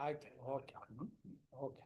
ಆಯ್ತು, okay okay.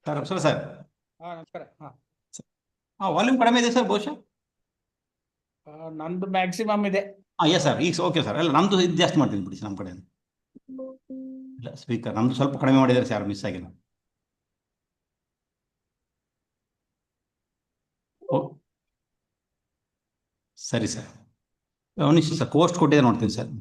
Sir Apsara sir. ನಮಸ್ಕಾರ. Volume ಕಡಿಮೆ ಇದೆ ಸರ್ ಬಹುಶಃ. ನಂದು ಮ್ಯಾಕ್ಸಿಮಮ್ ಇದೆ. ಎಸ್ ಸರ್, ಈಗ ಓಕೆ ಸರ್. ಅಲ್ಲ ನಮ್ದು ಇದು ಜಾಸ್ತಿ ಮಾಡ್ತೀನಿ ಬಿಡಿ ನಮ್ಮ ಕಡೆ. ಇಲ್ಲ ಸ್ಪೀಕರ್ ನಮ್ದು ಸ್ವಲ್ಪ ಕಡಿಮೆ ಮಾಡಿದ್ದಾರೆ ಸರ್, ಮಿಸ್ ಆಗಿಲ್ಲ. ಸರಿ ಸರ್, ನಿಮಿಷ ಸರ್, ಕೋಸ್ಟ್ ಕೊಟ್ಟಿದೆ ನೋಡ್ತೀನಿ ಸರ್.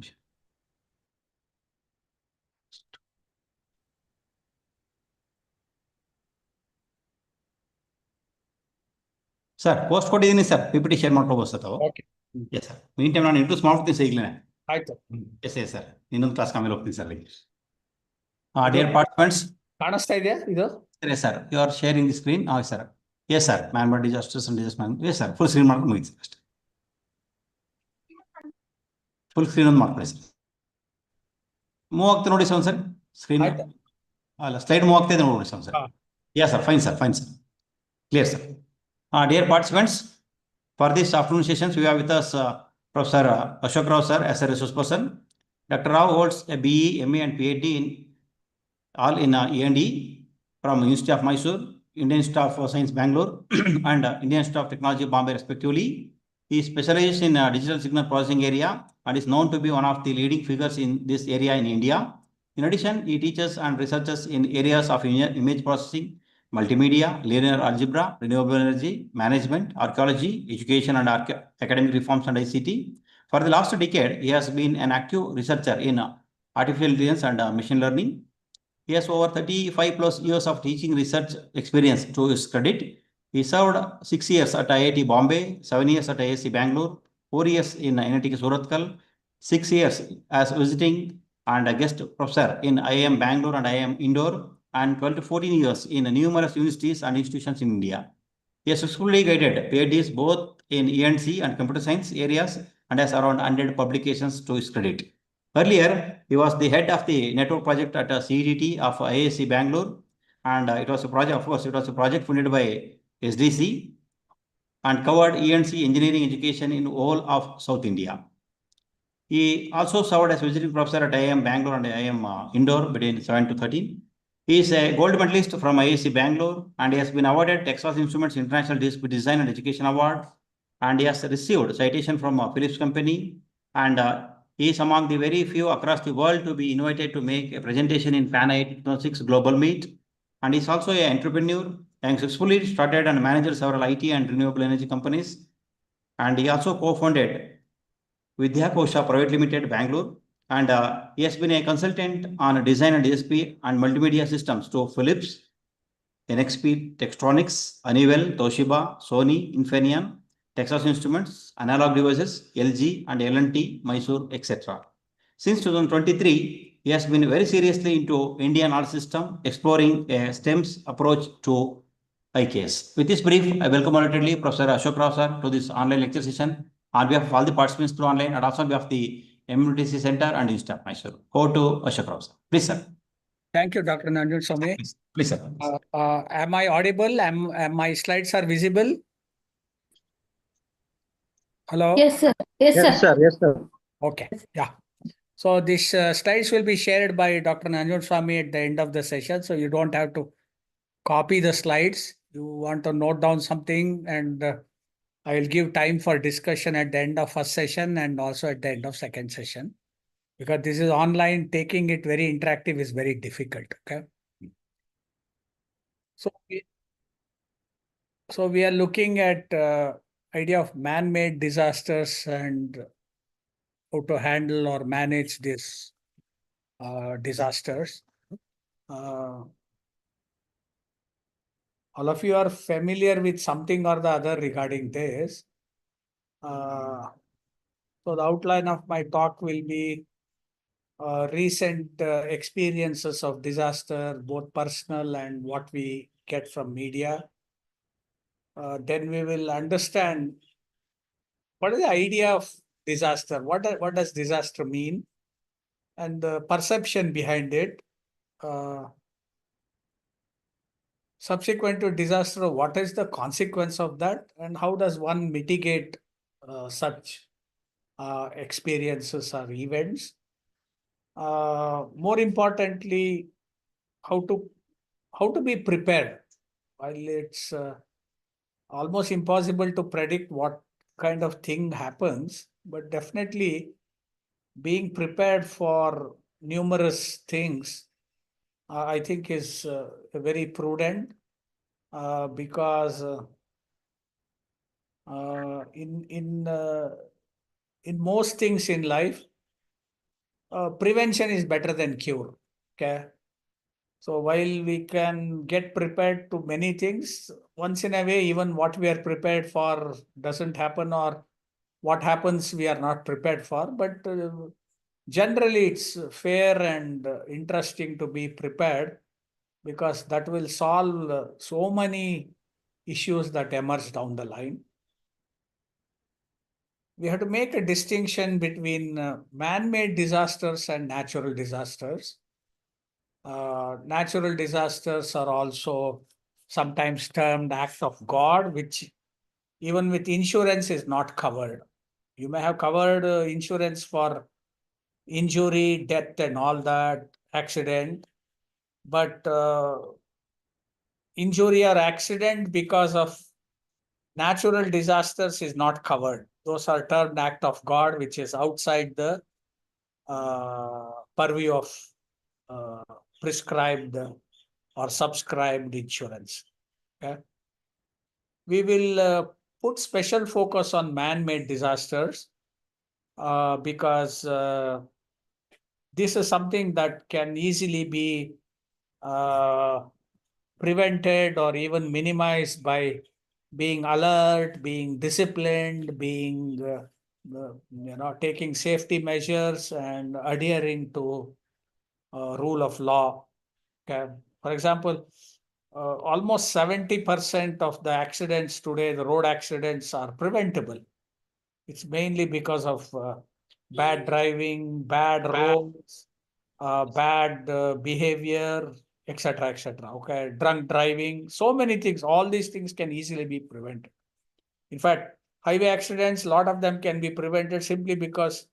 ಸರ್ ಪೋಸ್ಟ್ ಕೊಟ್ಟಿದ್ದೀನಿ ಸರ್, PPT ಶೇರ್ ಮಾಡ್ಕೋಬೋದು ಸರ್ ತಾವು. ಎಸ್ ಸರ್, ಮೀನ್ ಟೈಮ್ ನಾನು ಇಂಟ್ರೂಸ್ ಮಾಡ್ತೀನಿ ಸರ್ ಈಗಲೇ. ಆಯ್ತು. ಎಸ್ ಸರ್, ಇನ್ನೊಂದು ಕ್ಲಾಸ್ ಆಮೇಲೆ ಹೋಗ್ತೀನಿ ಸರ್. ಡಿಯರ್ ಪಾರ್ಟಿಸಿಪೆಂಟ್ಸ್, ಕಾಣಿಸ್ತಾ ಇದೆಯಾ ಇದು? ಸರಿ sir, you are sharing the screen. Sir yes sir, ಮ್ಯಾನ್ಬರ್ disasters and disaster man. Yes sir, full screen ಮಾಡ್ಕೊಂಡು ಮುಗಿಸಿ ಅಷ್ಟೇ. ಫುಲ್ ಸ್ಕ್ರೀನ್ ಒಂದು ಮಾಡ್ಕೊಳ್ಳಿ ಸರ್. ಮೂವ್ ಆಗ್ತಾ ನೋಡಿ ಸರ್ ಸರ್ ಸ್ಕ್ರೀನ್ ಆಯ್ತು. ಅಲ್ಲ ಸ್ಲೈಡ್ ಮೂವ್ ಆಗ್ತಾ ಇದೆ ನೋಡಿ ಸರ್ ಸರ್. ಹಾ. Yeah sir fine sir clear sir. Dear participants, for this afternoon sessions we have with us Professor Ashok Rao sir as a resource person. Dr. Rao holds a BE, MA and PhD in all in E&E from University of Mysore, Indian Institute of Science Bangalore and Indian Institute of Technology Bombay respectively. He specializes in digital signal processing area and is known to be one of the leading figures in this area in India. In addition, he teaches and researches in areas of image processing, multimedia, linear algebra, renewable energy, management, archaeology, education and academic reforms and ICT. For the last decade, he has been an active researcher in artificial intelligence and machine learning. He has over 35 plus years of teaching research experience to his credit. He served 6 years at IIT Bombay, 7 years at IIC Bangalore, 4 years in NIT Surathkal, 6 years as visiting and a guest professor in IIM Bangalore and IIM Indore, and 12 to 14 years in numerous universities and institutions in India. He has successfully guided PhDs both in E&C and computer science areas and has around 100 publications to his credit. Earlier, he was the head of the network project at CEDT of IISc Bangalore, and it was a project, of course, it was a project funded by STC and covered E&C engineering education in all of South India. He also served as visiting professor at IIM Bangalore and IIM Indore between 7 to 13. He is a gold medalist from IISc Bangalore and he has been awarded Texas Instruments International Design and Education Award, and he has received citation from Philips Company, and he is among the very few across the world to be invited to make a presentation in FAN 806 Global Meet, and he is also an entrepreneur and successfully started and managed several IT and renewable energy companies, and he also co-founded Vidya Kosha Private Limited, Bangalore, and he has been a consultant on design and DSP and multimedia systems to Philips, NXP, Tektronix, Honeywell, Toshiba, Sony, Infineon, Texas Instruments, Analog Devices, LG, and L&T, Mysore, etc. Since 2023, he has been very seriously into Indian art system, exploring a STEM's approach to IKS. With this brief, I welcome heartedly Professor Ashok Rao sir to this online lecture session on behalf of all the participants through online and also on behalf of the MUTC Center and Institute of Mysore. Over to Ashok Rao sir. Please, sir. Thank you, Dr. Nanjun Swami. Please, sir. Am I audible? Am my slides are visible? Hello? Yes, sir. Yes, sir. Okay. Yeah. So these slides will be shared by Dr. Nanjun Swami at the end of the session. So you don't have to copy the slides. You want to note down something, and I will give time for discussion at the end of first session and also at the end of second session. Because this is online, taking it very interactive is very difficult. Okay. So we are looking at idea of man-made disasters and how to handle or manage these disasters. All of you are familiar with something or the other regarding this. So the outline of my talk will be recent experiences of disaster, both personal and what we get from media. Then we will understand what is the idea of disaster, what does disaster mean, and the perception behind it. Subsequent to disaster, what is the consequence of that, and how does one mitigate such experiences or events? More importantly, how to be prepared. While it's almost impossible to predict what kind of thing happens, but definitely being prepared for numerous things, I think is very prudent, because in most things in life, prevention is better than cure. Okay. So while we can get prepared to many things, once in a way, even what we are prepared for doesn't happen, or what happens we are not prepared for. But generally, it's fair and interesting to be prepared, because that will solve so many issues that emerge down the line. we have to make a distinction between man-made disasters and natural disasters. Natural disasters are also sometimes termed act of God, which even with insurance is not covered. You may have covered insurance for injury, death, and all that, accident, but injury or accident because of natural disasters is not covered. Those are termed act of God, which is outside the purview of uh, prescribed or subscribed insurance. Okay. We will put special focus on man-made disasters because this is something that can easily be uh, prevented or even minimized by being alert, being disciplined, being taking safety measures and adhering to rule of law. Okay. For example, almost 70% of the accidents today, the road accidents, are preventable. It's mainly because of bad driving, bad roads, bad behavior, etc., etc. Okay, drunk driving, so many things. All these things can easily be prevented. In fact, highway accidents, a lot of them can be prevented simply because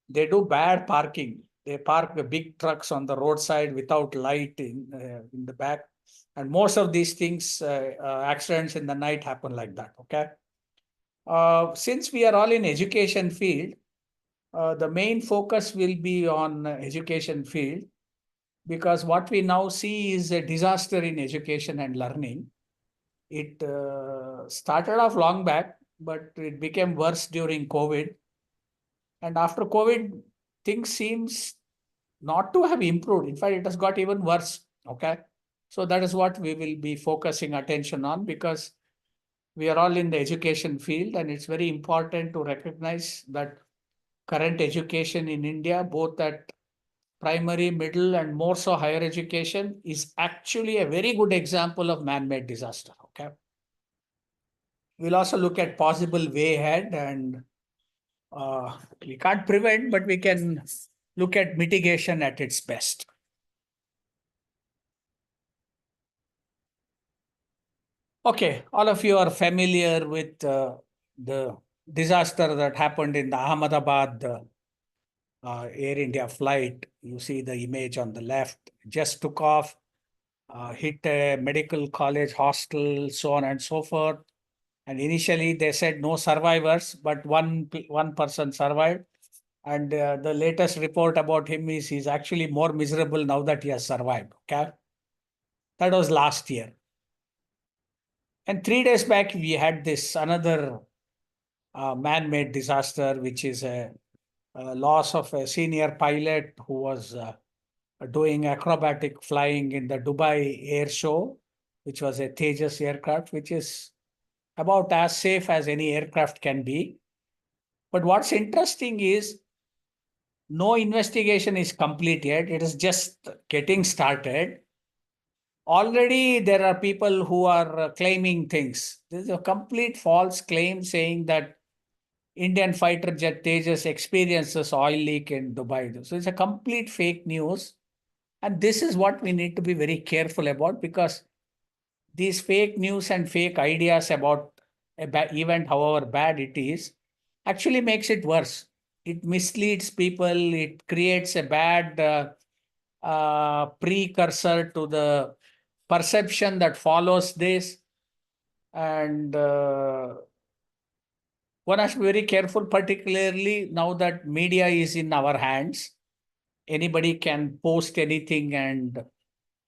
they do bad parking. They park the big trucks on the roadside without light in the back. And most of these things, accidents in the night happen like that. Okay. Since we are all in education field, the main focus will be on education field because what we now see is a disaster in education and learning. It started off long back, but it became worse during COVID. And after COVID, things seems not to have improved. In fact, it has got even worse. Okay. So that is what we will be focusing attention on because we are all in the education field and it's very important to recognize that current education in India, both at primary, middle, and more so higher education, is actually a very good example of man-made disaster. Okay. We'll also look at possible way ahead and we can't prevent, but we can look at mitigation at its best. Okay, all of you are familiar with the disaster that happened in the Ahmedabad Air India flight. You see the image on the left, just took off, hit a medical college hostel, so on and so forth. And initially they said no survivors, but one person survived. And the latest report about him is he's actually more miserable now that he has survived. Okay. That was last year. And 3 days back, we had this another man-made disaster, which is a loss of a senior pilot who was doing acrobatic flying in the Dubai Air Show, which was a Tejas aircraft, which is about as safe as any aircraft can be. But what's interesting is no investigation is complete yet. It is just getting started. Already there are people who are claiming things. This is a complete false claim saying that Indian fighter jet Tejas experiences oil leak in Dubai. So it's a complete fake news. And this is what we need to be very careful about because these fake news and fake ideas about an event, however bad it is, actually makes it worse. It misleads people. It creates a bad precursor to the perception that follows this. And one has to be very careful, particularly now that media is in our hands. Anybody can post anything, and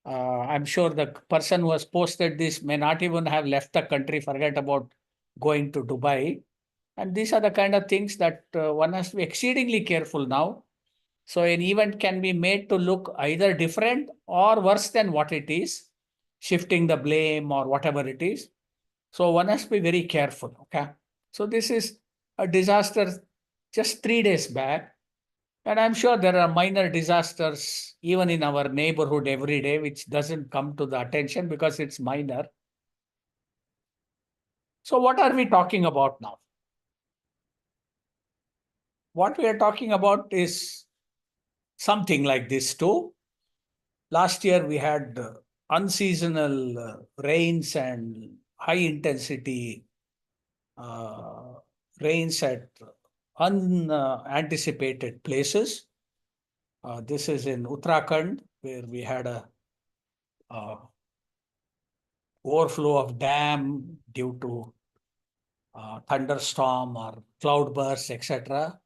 I'm sure the person who has posted this may not even have left the country, forget about going to Dubai. And these are the kind of things that one has to be exceedingly careful now. So an event can be made to look either different or worse than what it is, shifting the blame or whatever it is. So one has to be very careful. Okay. So this is a disaster just 3 days back. And I'm sure there are minor disasters even in our neighborhood every day, which doesn't come to the attention because it's minor. So what are we talking about now? what we are talking about is something like this too. Last year we had unseasonal rains and high intensity rains at unanticipated places. This is in Uttarakhand, where we had a overflow of dam due to thunderstorm or cloudburst, etc.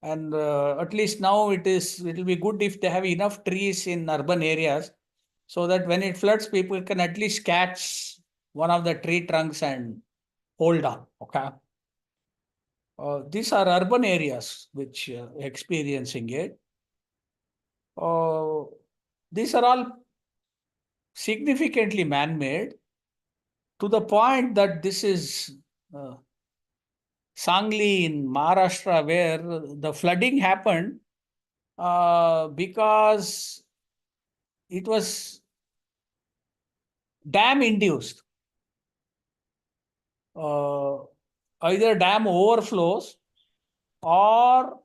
And at least now it will be good if they have enough trees in urban areas, so that when it floods, people can at least catch one of the tree trunks and hold on. Okay. These are urban areas which experiencing it. These are all significantly man-made, to the point that this is Sangli in Maharashtra, where the flooding happened because it was dam induced. Either dam overflows, or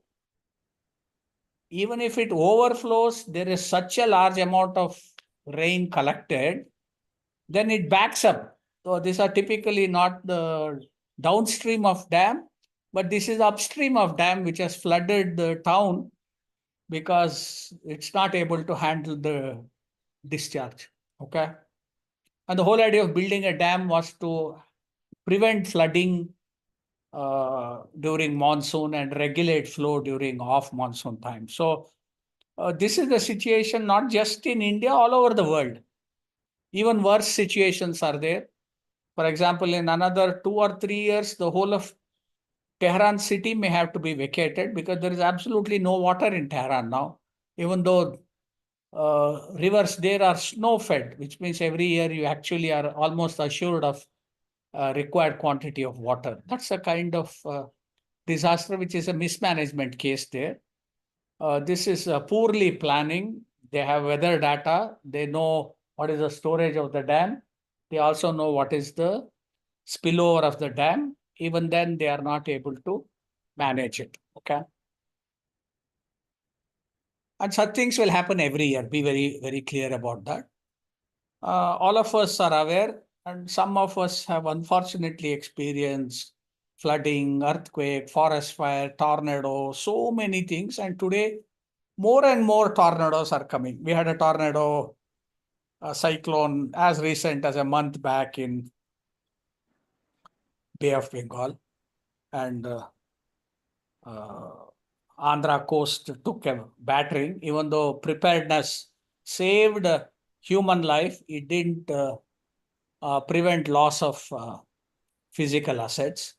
even if it overflows, there is such a large amount of rain collected, then it backs up. So these are typically not the downstream of dam, but this is upstream of dam, which has flooded the town because it's not able to handle the discharge. Okay. And the whole idea of building a dam was to prevent flooding during monsoon and regulate flow during off monsoon time. So this is the situation not just in India, all over the world. Even worse situations are there. For example, in another 2 or 3 years, the whole of Tehran city may have to be vacated because there is absolutely no water in Tehran now, even though rivers there are snow fed, which means every year you actually are almost assured of required quantity of water. That's a kind of disaster, which is a mismanagement case there. This is poorly planning. They have weather data. They know what is the storage of the dam. They also know what is the spillover of the dam. Even then, they are not able to manage it. Okay. And such things will happen every year. Be very, very clear about that. All of us are aware, and some of us have unfortunately experienced flooding, earthquake, forest fire, tornado, so many things. And today, more and more tornadoes are coming. We had a tornado, a cyclone as recent as a month back in Bay of Bengal, and Andhra coast took a battering. Even though preparedness saved human life, it didn't prevent loss of physical assets.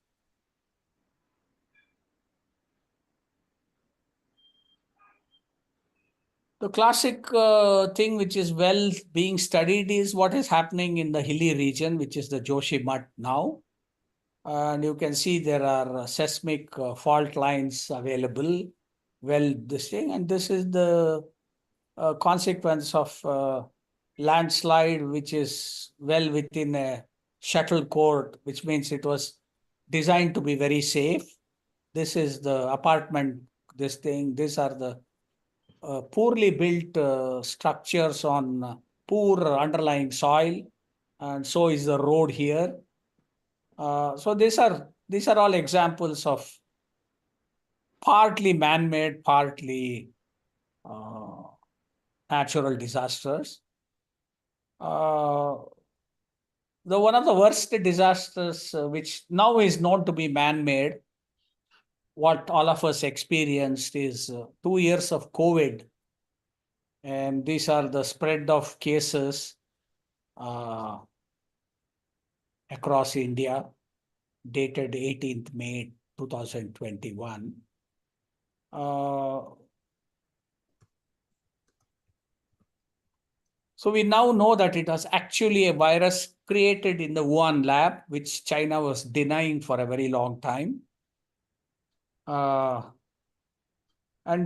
The classic thing which is well being studied is what is happening in the hilly region, which is the Joshimath now. And you can see there are seismic fault lines available. Well, this thing, and this is the consequence of landslide, which is well within a shuttle court, which means it was designed to be very safe. This is the apartment, this thing, these are the poorly built structures on poor underlying soil, and so is the road here. So these are all examples of partly man-made, partly natural disasters. The one of the worst disasters, which now is known to be man-made, what all of us experienced is 2 years of COVID, and these are the spread of cases across India, dated 18th May 2021. So we now know that it was actually a virus created in the Wuhan lab, which China was denying for a very long time. And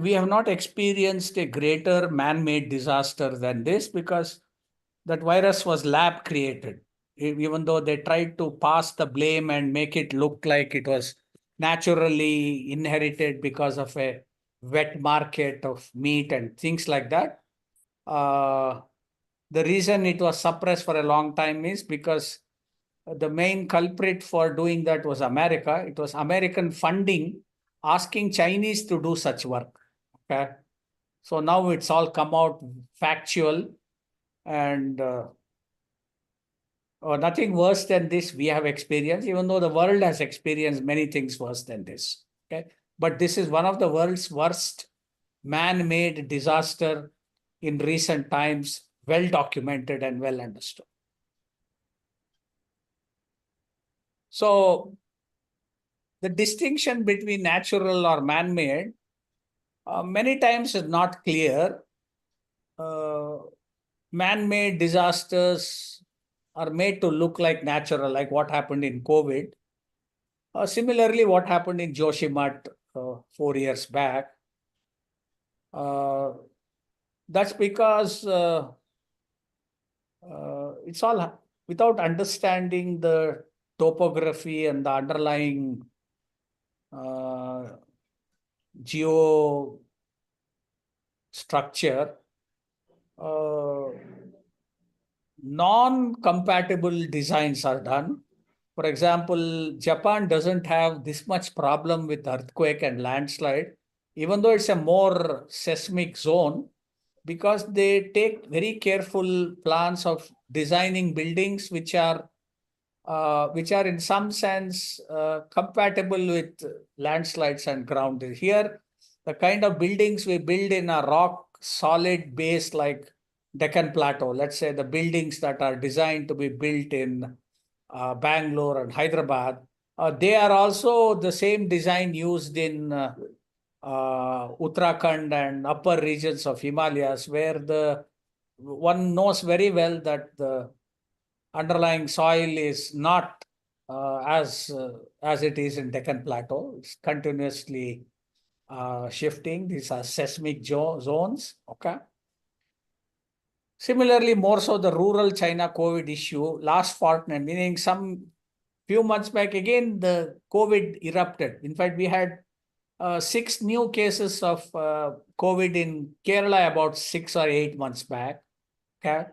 we have not experienced a greater man-made disaster than this, because that virus was lab created. Even though they tried to pass the blame and make it look like it was naturally inherited because of a wet market of meat and things like that. The reason it was suppressed for a long time is because the main culprit for doing that was America. It was American funding asking Chinese to do such work. Okay. So now it's all come out factual, and nothing worse than this we have experienced, even though the world has experienced many things worse than this. Okay. But this is one of the world's worst man-made disaster in recent times, well documented and well understood. So the distinction between natural or man-made many times is not clear. Man-made disasters are made to look like natural, like what happened in COVID. Similarly, what happened in Joshimat 4 years back. That's because it's all without understanding the topography and the underlying geo structure. Non-compatible designs are done. For example, Japan doesn't have this much problem with earthquake and landslide, even though it's a more seismic zone, because they take very careful plans of designing buildings which are in some sense compatible with landslides and ground. Here, the kind of buildings we build in a rock solid base like Deccan Plateau, let's say the buildings that are designed to be built in Bangalore and Hyderabad, they are also the same design used in Uttarakhand and upper regions of Himalayas, where one knows very well that the underlying soil is not as it is in Deccan Plateau. It's continuously shifting. These are seismic zones. Okay. Similarly, more so the rural China COVID issue last fortnight, meaning some few months back, again the COVID erupted. In fact, we had 6 new cases of COVID in Kerala about 6 or 8 months back. Okay.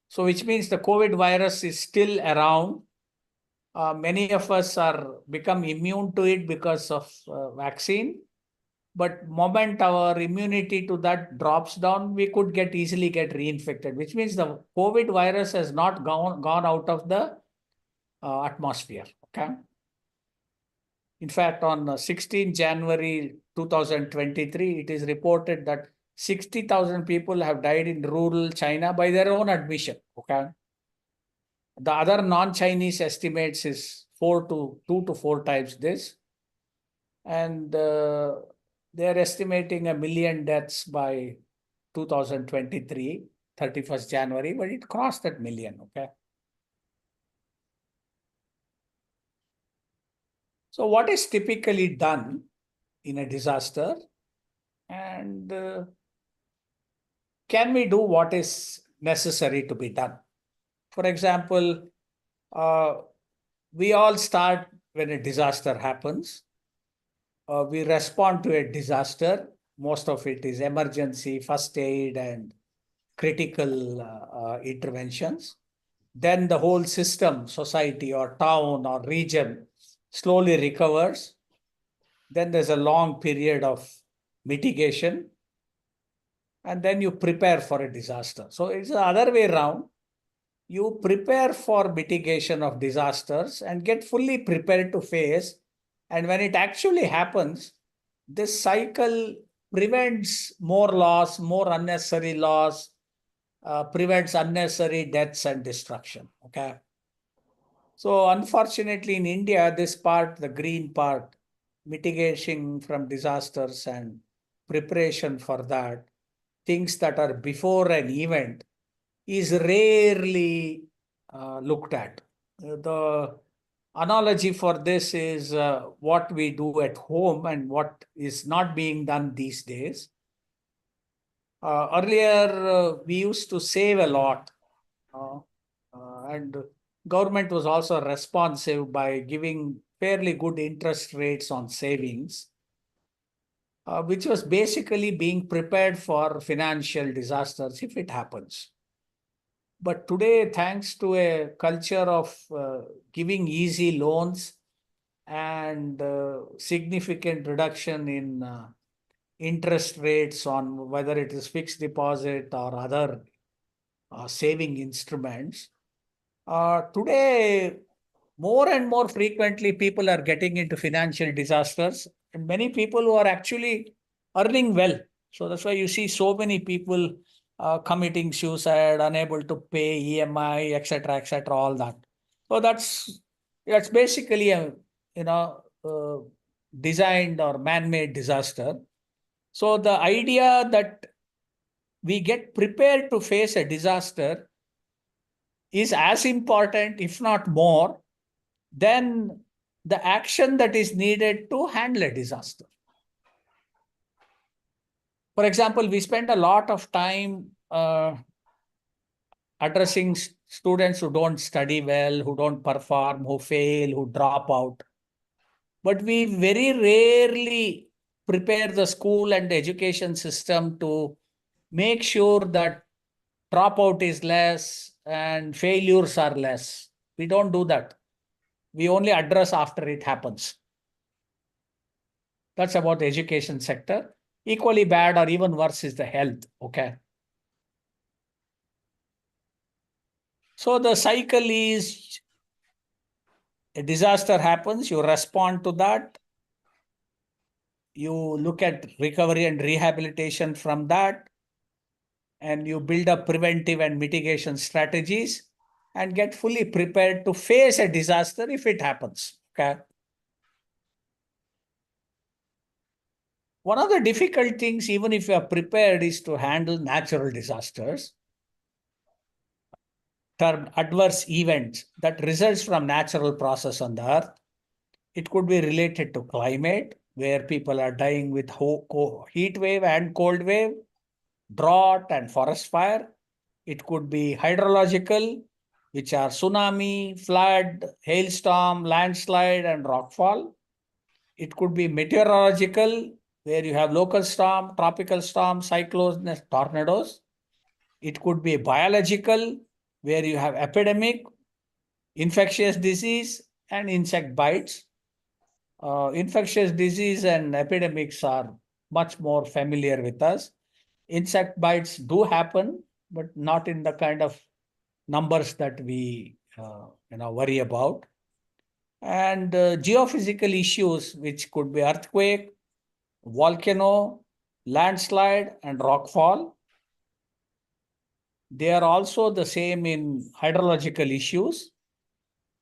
So which means the COVID virus is still around. Many of us are become immune to it because of vaccine. But moment our immunity to that drops down, we could easily get reinfected, which means the COVID virus has not gone out of the atmosphere. Okay. In fact, on 16 January 2023, it is reported that 60,000 people have died in rural China by their own admission. Okay. The other non-Chinese estimates is 2 to 4 times this. And they're estimating 1 million deaths by 2023, 31st January, but it crossed that million, okay? So what is typically done in a disaster, and can we do what is necessary to be done? For example, we all start when a disaster happens. We respond to a disaster. Most of it is emergency, first aid, and critical interventions. Then the whole system, society or town or region slowly recovers. Then there's a long period of mitigation. And then you prepare for a disaster. So it's the other way around. You prepare for mitigation of disasters and get fully prepared to face. And when it actually happens, this cycle prevents more loss, more unnecessary loss, prevents unnecessary deaths and destruction. Okay. So unfortunately in India, this part, the green part, mitigation from disasters and preparation for that, things that are before an event, is rarely looked at. The analogy for this is what we do at home and what is not being done these days. Earlier, we used to save a lot, and government was also responsive by giving fairly good interest rates on savings, which was basically being prepared for financial disasters if it happens. But today, thanks to a culture of giving easy loans and significant reduction in interest rates on whether it is fixed deposit or other saving instruments, today more and more frequently people are getting into financial disasters, and many people who are actually earning well. So that's why you see so many people committing suicide, unable to pay EMI, etc., all that. So that's basically a uh, designed or man-made disaster. So the idea that we get prepared to face a disaster is as important, if not more, than the action that is needed to handle a disaster. For example, we spend a lot of time addressing students who don't study well, who don't perform, who fail, who drop out. But we very rarely prepare the school and the education system to make sure that dropout is less and failures are less. We don't do that. We only address after it happens. That's about the education sector. Equally bad or even worse is the health. Okay. So the cycle is a disaster happens, you respond to that, you look at recovery and rehabilitation from that, and you build up preventive and mitigation strategies and get fully prepared to face a disaster if it happens. Okay. One of the difficult things, even if you are prepared, is to handle natural disasters, termed adverse events that results from natural process on the earth. It could be related to climate, where people are dying with heat wave and cold wave, drought and forest fire. It could be hydrological, which are tsunami, flood, hailstorm, landslide, and rockfall. It could be meteorological, where you have local storm, tropical storm, cyclones, tornadoes. It could be biological, where you have epidemic, infectious disease, and insect bites. Infectious disease and epidemics are much more familiar with us. Insect bites do happen, but not in the kind of numbers that we worry about. And geophysical issues, which could be earthquake, volcano, landslide, and rockfall. They are also the same in hydrological issues.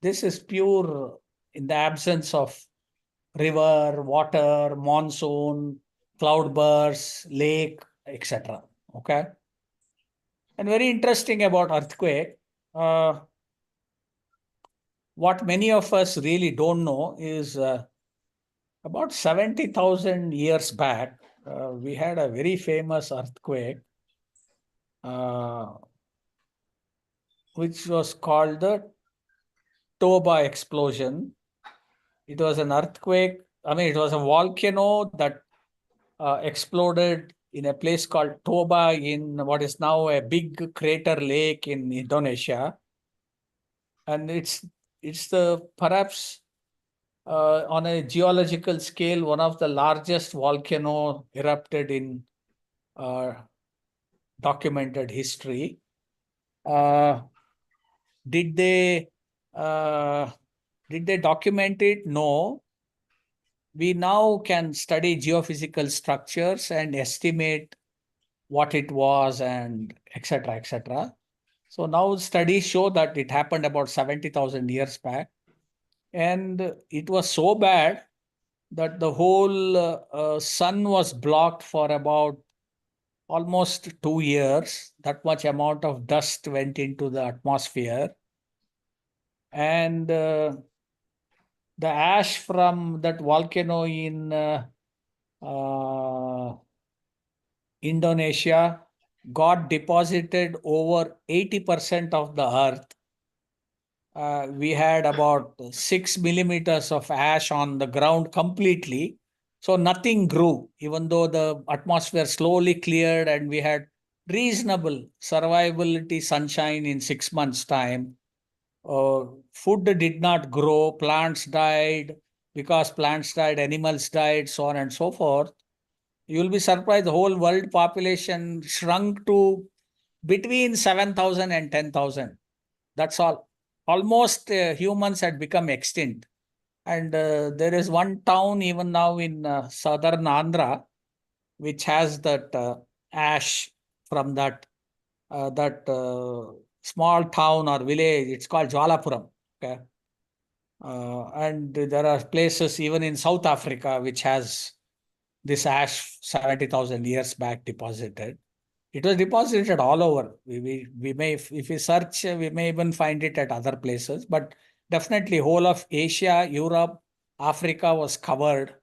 This is pure in the absence of river, water, monsoon, cloudbursts, lake, etc. Okay. And very interesting about earthquake, what many of us really don't know is about 70,000 years back, we had a very famous earthquake, which was called the Toba explosion. It was an earthquake. It was a volcano that exploded in a place called Toba in what is now a big crater lake in Indonesia. And it's the perhaps on a geological scale, one of the largest volcano erupted in documented history. Did they document it? No. We now can study geophysical structures and estimate what it was and etc., etc. So now studies show that it happened about 70,000 years back. And it was so bad that the whole sun was blocked for about almost 2 years. That much amount of dust went into the atmosphere. And the ash from that volcano in Indonesia got deposited over 80% of the earth. we had about 6 millimeters of ash on the ground completely. So nothing grew, even though the atmosphere slowly cleared and we had reasonable survivability sunshine in 6 months' time. Food did not grow, plants died. Because plants died, animals died, so on and so forth. You will be surprised the whole world population shrunk to between 7,000 and 10,000. That's all. Almost humans had become extinct. And there is one town even now in southern Andhra which has that ash from that small town or village. It's called Jwalapuram. Okay. And there are places even in South Africa which has this ash 70,000 years back deposited. It was deposited all over. We may, if we search, we may even find it at other places, but definitely whole of Asia, Europe, Africa was covered.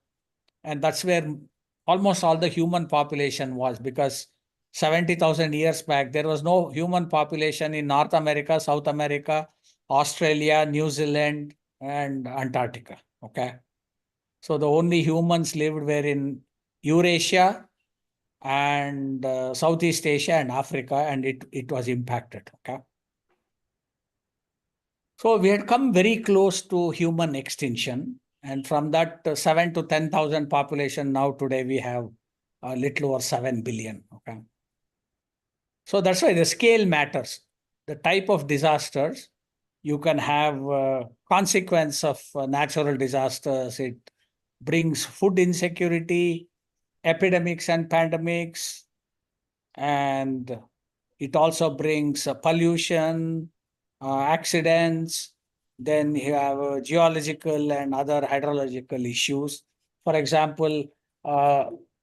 And that's where almost all the human population was, because 70,000 years back, there was no human population in North America, South America, Australia, New Zealand, and Antarctica. Okay. So the only humans lived were in Eurasia and Southeast Asia and Africa, and it was impacted. Okay. So we had come very close to human extinction. And from that 7 to 10,000 population, now today we have a little over 7 billion. Okay. So that's why the scale matters. The type of disasters, you can have consequence of natural disasters. It brings food insecurity, epidemics and pandemics, and it also brings pollution, accidents. Then you have geological and other hydrological issues. For example,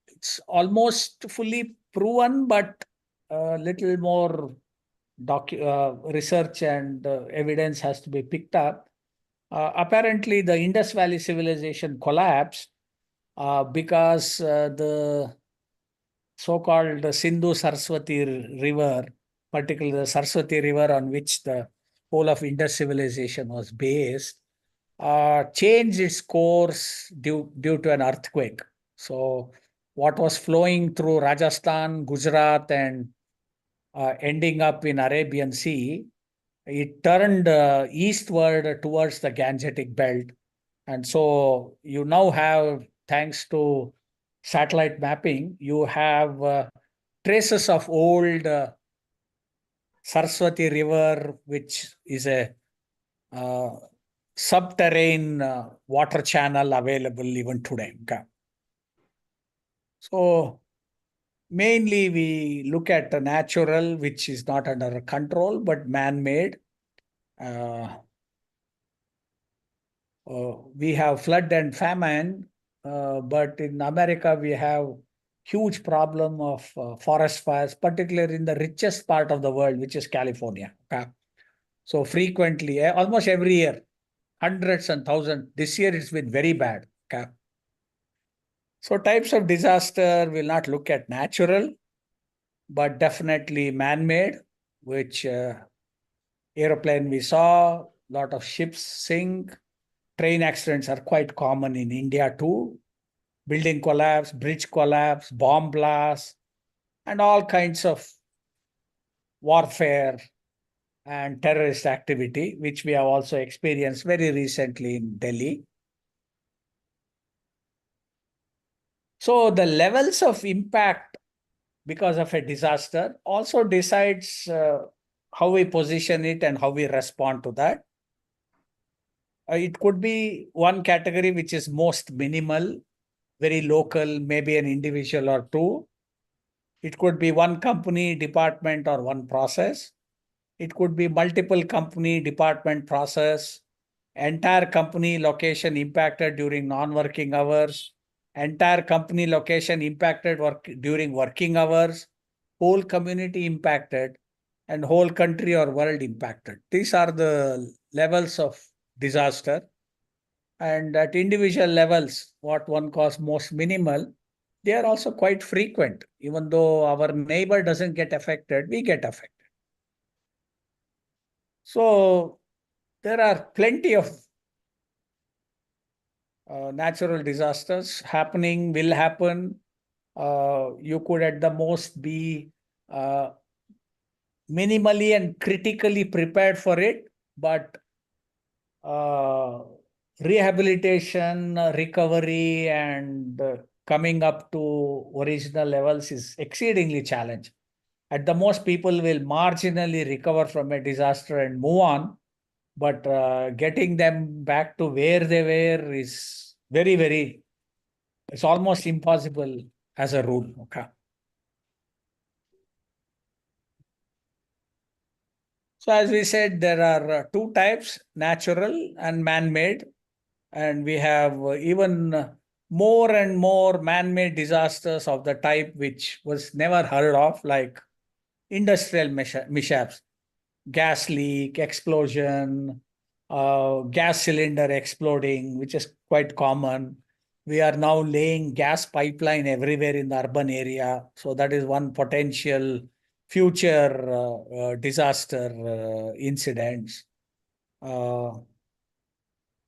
it's almost fully proven, but a little more research and evidence has to be picked up. Apparently, the Indus Valley civilization collapsed because the so-called Sindhu Saraswati River, particularly the Saraswati River on which the whole of Indus civilization was based, changed its course due to an earthquake. So what was flowing through Rajasthan, Gujarat, and ending up in Arabian Sea, it turned eastward towards the Gangetic Belt. And so you now have, thanks to satellite mapping, you have traces of old Saraswati River, which is a subterranean water channel available even today. Okay. So mainly we look at the natural, which is not under control, but man-made. We have flood and famine, but in America we have huge problem of forest fires, particularly in the richest part of the world, which is California. Okay? So frequently, almost every year, hundreds and thousands. This year it's been very bad. Okay? So types of disaster will not look at natural, but definitely man-made, which aeroplane we saw, lot of ships sink. Train accidents are quite common in India too. Building collapse, bridge collapse, bomb blast, and all kinds of warfare and terrorist activity, which we have also experienced very recently in Delhi. So the levels of impact because of a disaster also decides how we position it and how we respond to that. It could be one category which is most minimal, very local, maybe an individual or two. It could be one company, department, or one process. It could be multiple company, department, process, entire company location impacted during non-working hours, entire company location impacted during working hours, whole community impacted, and whole country or world impacted. These are the levels of disaster. And at individual levels, what one calls most minimal, they are also quite frequent. Even though our neighbor doesn't get affected, we get affected. So There are plenty of natural disasters happening, will happen. You could at the most be minimally and critically prepared for it, but rehabilitation, recovery, and coming up to original levels is exceedingly challenging. At the most, people will marginally recover from a disaster and move on, but getting them back to where they were is very, it's almost impossible as a rule. Okay. So as we said, there are two types, natural and man-made. And we have even more and more man-made disasters of the type which was never heard of, like industrial mishaps, gas leak, explosion, gas cylinder exploding, which is quite common. We are now laying gas pipeline everywhere in the urban area. So that is one potential future disaster incidents.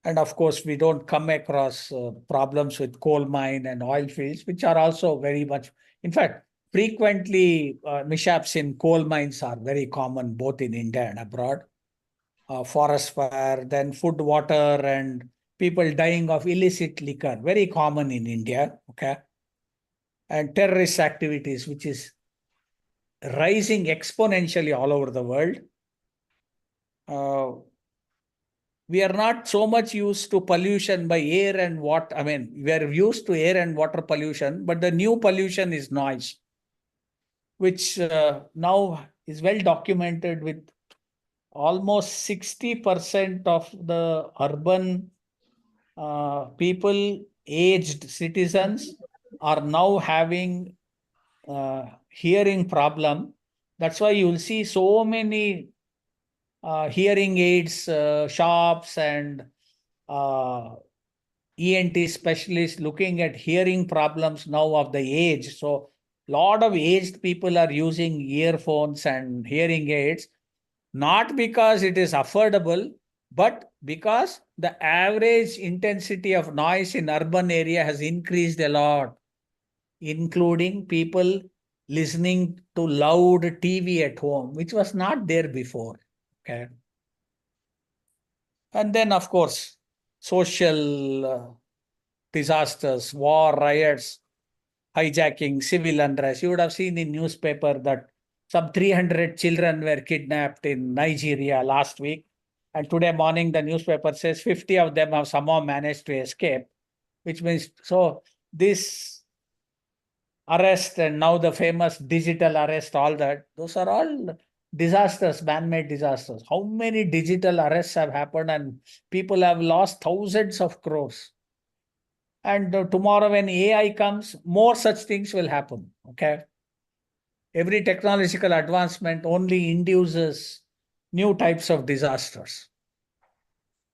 And of course, we don't come across problems with coal mine and oil fields, which are also very much, in fact, frequently mishaps in coal mines are very common both in India and abroad. Forest fire, then food, water, and people dying of illicit liquor, very common in India. Okay. And terrorist activities, which is rising exponentially all over the world. We are not so much used to pollution by air and water. I mean, we are used to air and water pollution, but the new pollution is noise, which now is well documented with almost 60% of the urban people, aged citizens, are now having hearing problem. That's why you'll see so many hearing aids shops and ENT specialists looking at hearing problems now of the age. So a lot of aged people are using earphones and hearing aids, not because it is affordable, but because the average intensity of noise in urban area has increased a lot, including people listening to loud TV at home, which was not there before. Okay. And then, of course, social disasters, war, riots, hijacking, civil unrest. You would have seen in newspaper that some 300 children were kidnapped in Nigeria last week. And today morning, the newspaper says 50 of them have somehow managed to escape, which means, so this arrest and now the famous digital arrest, all that, those are all disasters, man-made disasters. How many digital arrests have happened and people have lost thousands of crores. And tomorrow when AI comes, more such things will happen. Okay. Every technological advancement only induces new types of disasters.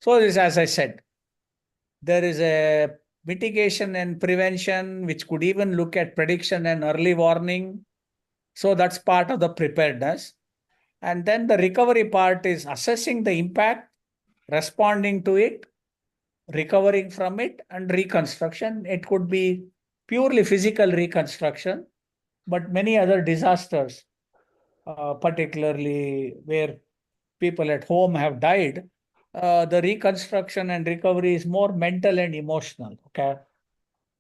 So this, as I said, there is a mitigation and prevention, which could even look at prediction and early warning. So that's part of the preparedness. And then the recovery part is assessing the impact, responding to it, recovering from it, and reconstruction. It could be purely physical reconstruction, but many other disasters, particularly where people at home have died, the reconstruction and recovery is more mental and emotional. Okay.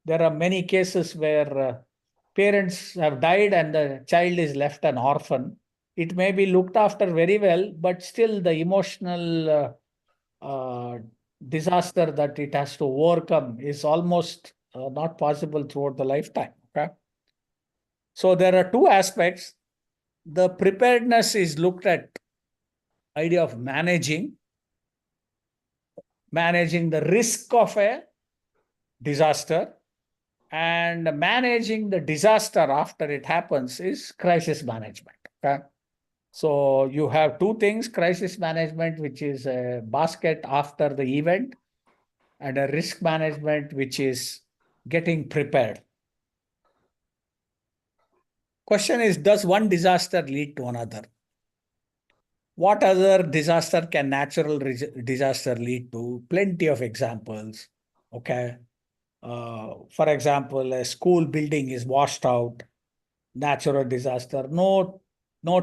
There are many cases where parents have died and the child is left an orphan. It may be looked after very well, but still the emotional disaster that it has to overcome is almost not possible throughout the lifetime. Okay? So there are two aspects. The preparedness is looked at idea of managing the risk of a disaster, and managing the disaster after it happens is crisis management. Okay? So you have two things, crisis management, which is a basket after the event, and a risk management, which is getting prepared. Question is, does one disaster lead to another? What other disaster can natural disaster lead to? Plenty of examples. Okay. For example, a school building is washed out, natural disaster. No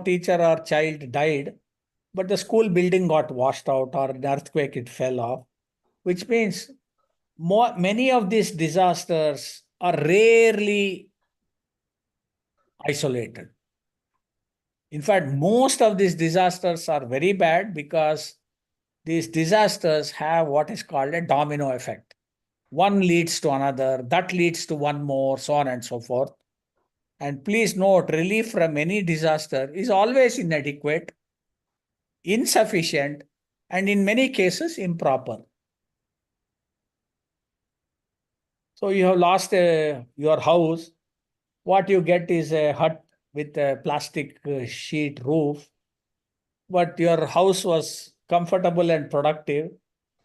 teacher or child died, but the school building got washed out, or an earthquake, it fell off, which means many of these disasters are rarely isolated. In fact, most of these disasters are very bad because these disasters have what is called a domino effect. One leads to another, that leads to one more, so on and so forth. And please note, relief from any disaster is always inadequate, insufficient, and in many cases improper. So you have lost your house. What you get is a hut with a plastic sheet roof, but your house was comfortable and productive.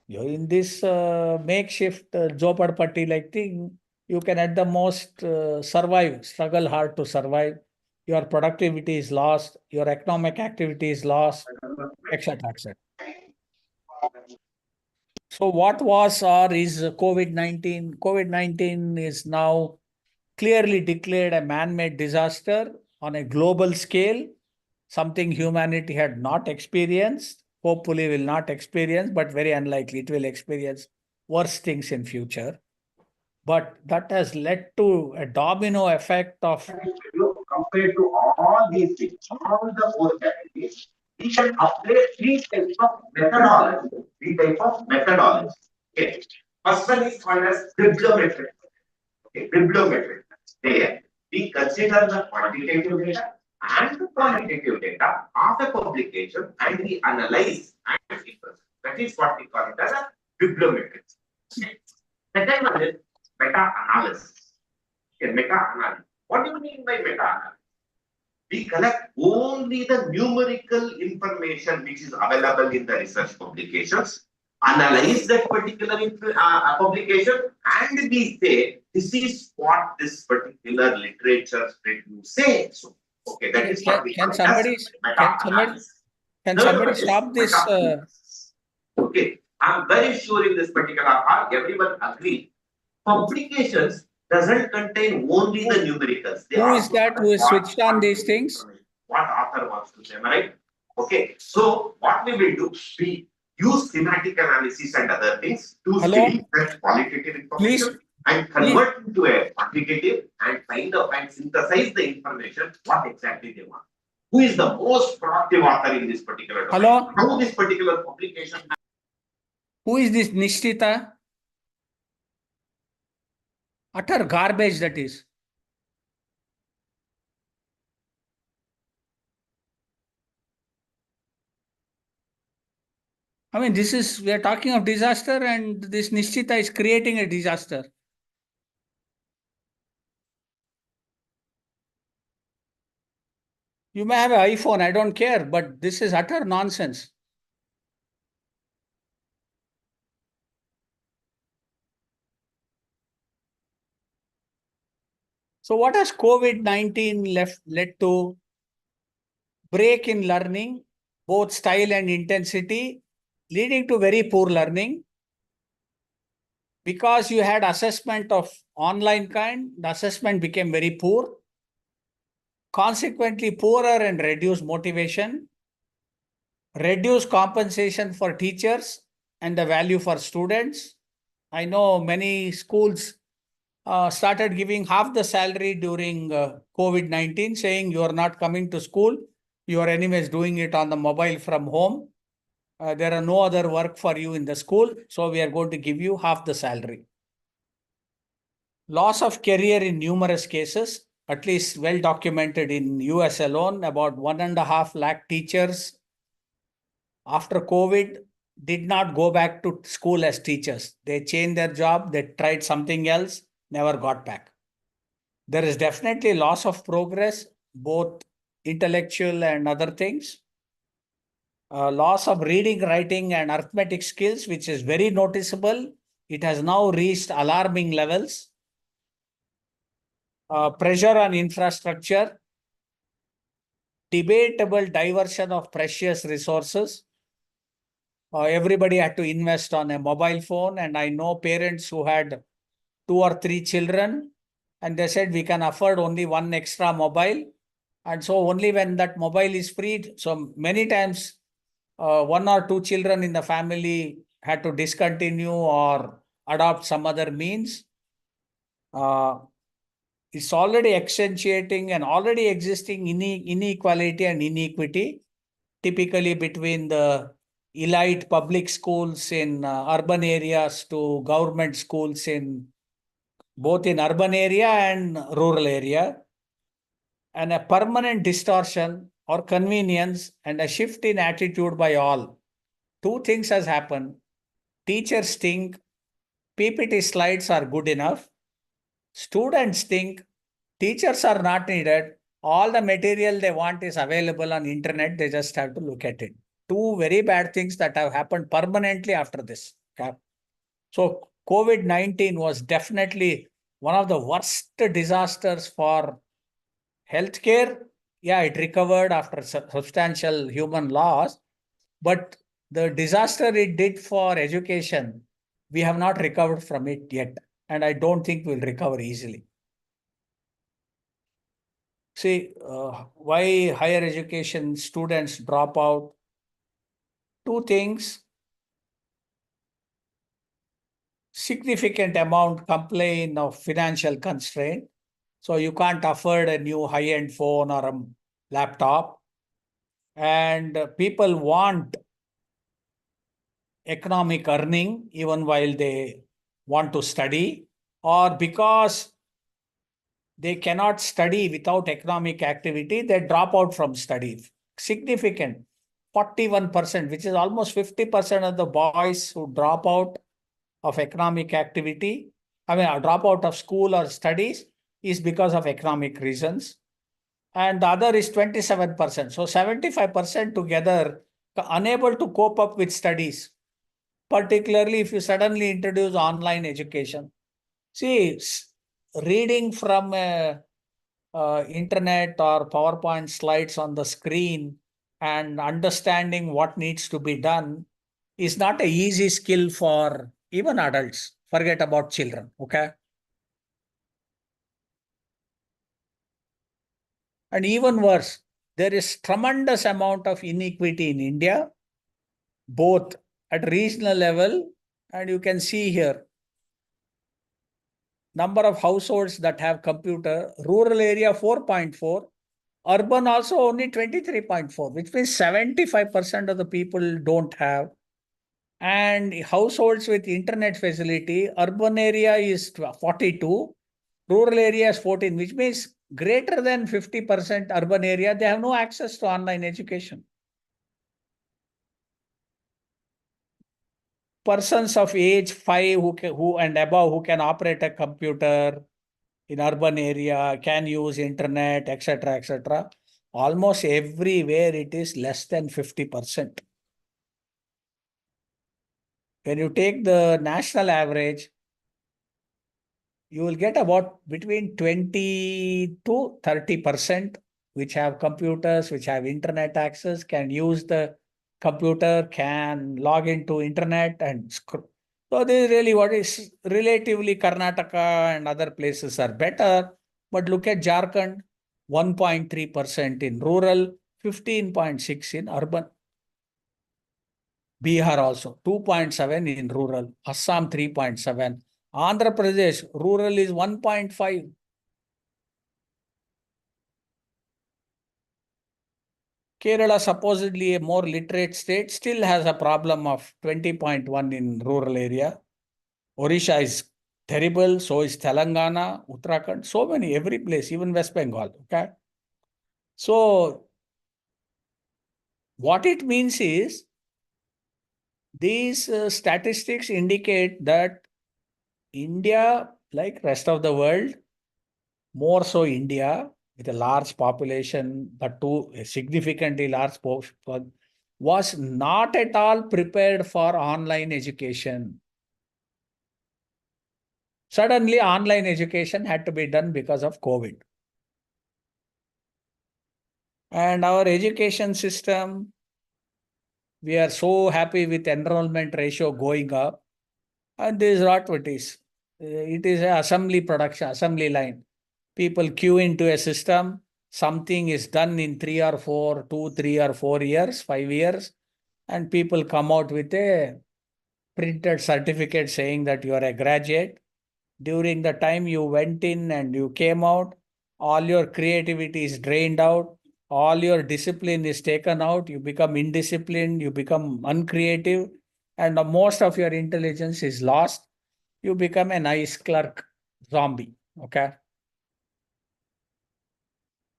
You're in this makeshift Jhopadpatti like thing, you can at the most survive, struggle hard to survive. Your productivity is lost, your economic activity is lost, etc., etc. So what was or is COVID-19? COVID-19 is now clearly declared a man-made disaster on a global scale, something humanity had not experienced, hopefully will not experience, but very unlikely it will experience worse things in future. But that has led to a domino effect of... Compared to all these things, all the four categories, we should apply three types of methodology. Okay. First one is called as bibliometric. Okay, bibliometric. There, we consider the quantitative data and the qualitative data of a publication and we analyze and differ. That is what we call it as a bibliometric. Second one is meta-analysis. Okay, meta-analysis. What do you mean by meta-analysis? We collect only the numerical information which is available in the research publications, analyze that particular publication, and we say this is what this particular literature review says. So, okay, that is what we can somebody stop this? Okay, I'm very sure in this particular part, everyone agree. Publications doesn't contain only the numericals. Who is that who is switched on these things? What author wants to say, right? Okay, so what we will do, we use thematic analysis and other things to see that qualitative information and convert into a quantitative and kind of and synthesize the information what exactly they want. Who is the most productive author in this particular domain? Hello? How this particular publication? Who is this Nishtita? Utter garbage that is. I mean, we are talking of disaster and this Nishtita is creating a disaster. You may have an iPhone, I don't care, but this is utter nonsense. So what has COVID-19 led to? Break in learning, both style and intensity, leading to very poor learning. Because you had assessment of online kind, the assessment became very poor. Consequently, poorer and reduced motivation, reduced compensation for teachers and the value for students. I know many schools started giving half the salary during COVID-19, saying you are not coming to school. You are anyways doing it on the mobile from home. There are no other work for you in the school, so we are going to give you half the salary. Loss of career in numerous cases, at least well documented in US alone, about 1.5 lakh teachers after COVID did not go back to school as teachers. They changed their job, they tried something else, never got back. There is definitely loss of progress, both intellectual and other things. Loss of reading, writing, and arithmetic skills, which is very noticeable. It has now reached alarming levels. Pressure on infrastructure. debatable diversion of precious resources. Everybody had to invest on a mobile phone, and I know parents who had 2 or 3 children, and they said we can afford only one extra mobile. And so only when that mobile is freed, so many times 1 or 2 children in the family had to discontinue or adopt some other means. It's already accentuating an already existing inequality and inequity, typically between the elite public schools in urban areas to government schools in both in urban area and rural area, and a permanent distortion or convenience and a shift in attitude by all. Two things has happened. Teachers think PPT slides are good enough. Students think teachers are not needed. All the material they want is available on internet. They just have to look at it. Two very bad things that have happened permanently after this. Okay? So COVID-19 was definitely one of the worst disasters for healthcare. Yeah, it recovered after substantial human loss, but the disaster it did for education, we have not recovered from it yet. And I don't think we'll recover easily. See, why higher education students drop out? Two things. Significant amount complain of financial constraint. So you can't afford a new high-end phone or a laptop. And people want economic earning even while they want to study, or because they cannot study without economic activity, they drop out from study. Significant, 41%, which is almost 50% of the boys who drop out of economic activity, drop out of school or studies, is because of economic reasons. And the other is 27%. So 75% together unable to cope up with studies, particularly if you suddenly introduce online education. See, reading from internet or PowerPoint slides on the screen and understanding what needs to be done is not an easy skill for even adults. Forget about children, okay? And even worse, there is tremendous amount of inequity in India, both at regional level, and you can see here, number of households that have computer, rural area 4.4, urban also only 23.4, which means 75% of the people don't have. And households with internet facility, urban area is 42, rural area is 14, which means greater than 50% urban area, they have no access to online education. Persons of age 5 who and above who can operate a computer in urban area, can use internet, etc., etc. Almost everywhere it is less than 50%. When you take the national average, you will get about between 20 to 30% which have computers, which have internet access, can use the computer, can log into internet and so this is really what is relatively Karnataka and other places are better. But look at Jharkhand, 1.3% in rural, 15.6 in urban. Bihar also, 2.7 in rural, Assam 3.7. Andhra Pradesh, rural is 1.5. Kerala, supposedly a more literate state, still has a problem of 20.1 in rural area. Odisha is terrible, so is Telangana, Uttarakhand, so many, every place, even West Bengal, okay? So, what it means is, these statistics indicate that India, like rest of the world, more so India, with a large population, but too a significantly large population, was not at all prepared for online education. Suddenly, online education had to be done because of COVID. And our education system, we are so happy with enrollment ratio going up. And this is not what it is. It is an assembly production, assembly line. People queue into a system. Something is done in 3 or 4 years, 5 years. And people come out with a printed certificate saying that you are a graduate. During the time you went in and you came out, all your creativity is drained out, all your discipline is taken out, you become indisciplined, you become uncreative, and most of your intelligence is lost. You become a nice clerk zombie. Okay.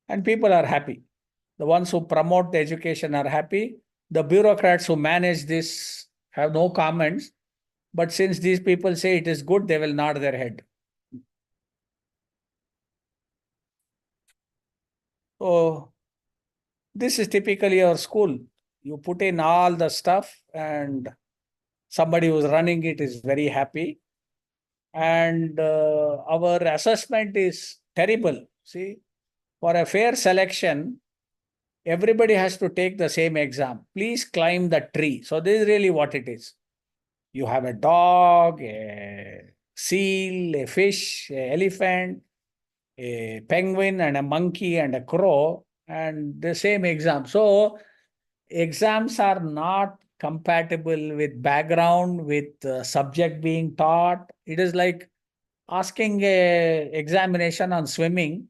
And people are happy. The ones who promote the education are happy. The bureaucrats who manage this have no comments. But since these people say it is good, they will nod their head. So this is typically our school. You put in all the stuff and somebody who's running it is very happy. And our assessment is terrible. See, for a fair selection, everybody has to take the same exam. Please climb the tree. So this is really what it is. You have a dog, a seal, a fish, an elephant, a penguin and a monkey and a crow, and the same exam. So exams are not compatible with background, with subject being taught. It is like asking a examination on swimming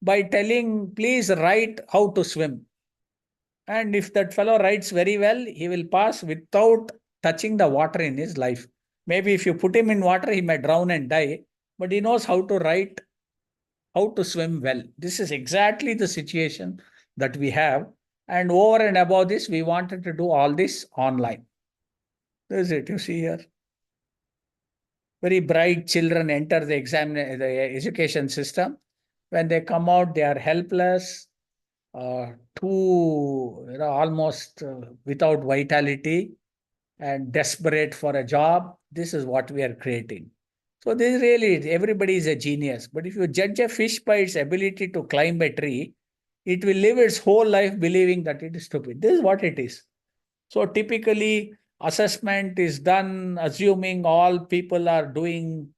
by telling, please write how to swim. And if that fellow writes very well, he will pass without touching the water in his life. Maybe if you put him in water, he may drown and die, but he knows how to write, how to swim well. This is exactly the situation that we have. And over and above this, we wanted to do all this online. This is it, you see here. Very bright children enter the education system. When they come out, they are helpless, almost without vitality and desperate for a job. This is what we are creating. So this really, everybody is a genius. But if you judge a fish by its ability to climb a tree, it will live its whole life believing that it is stupid. This is what it is. So typically, assessment is done assuming all people are doing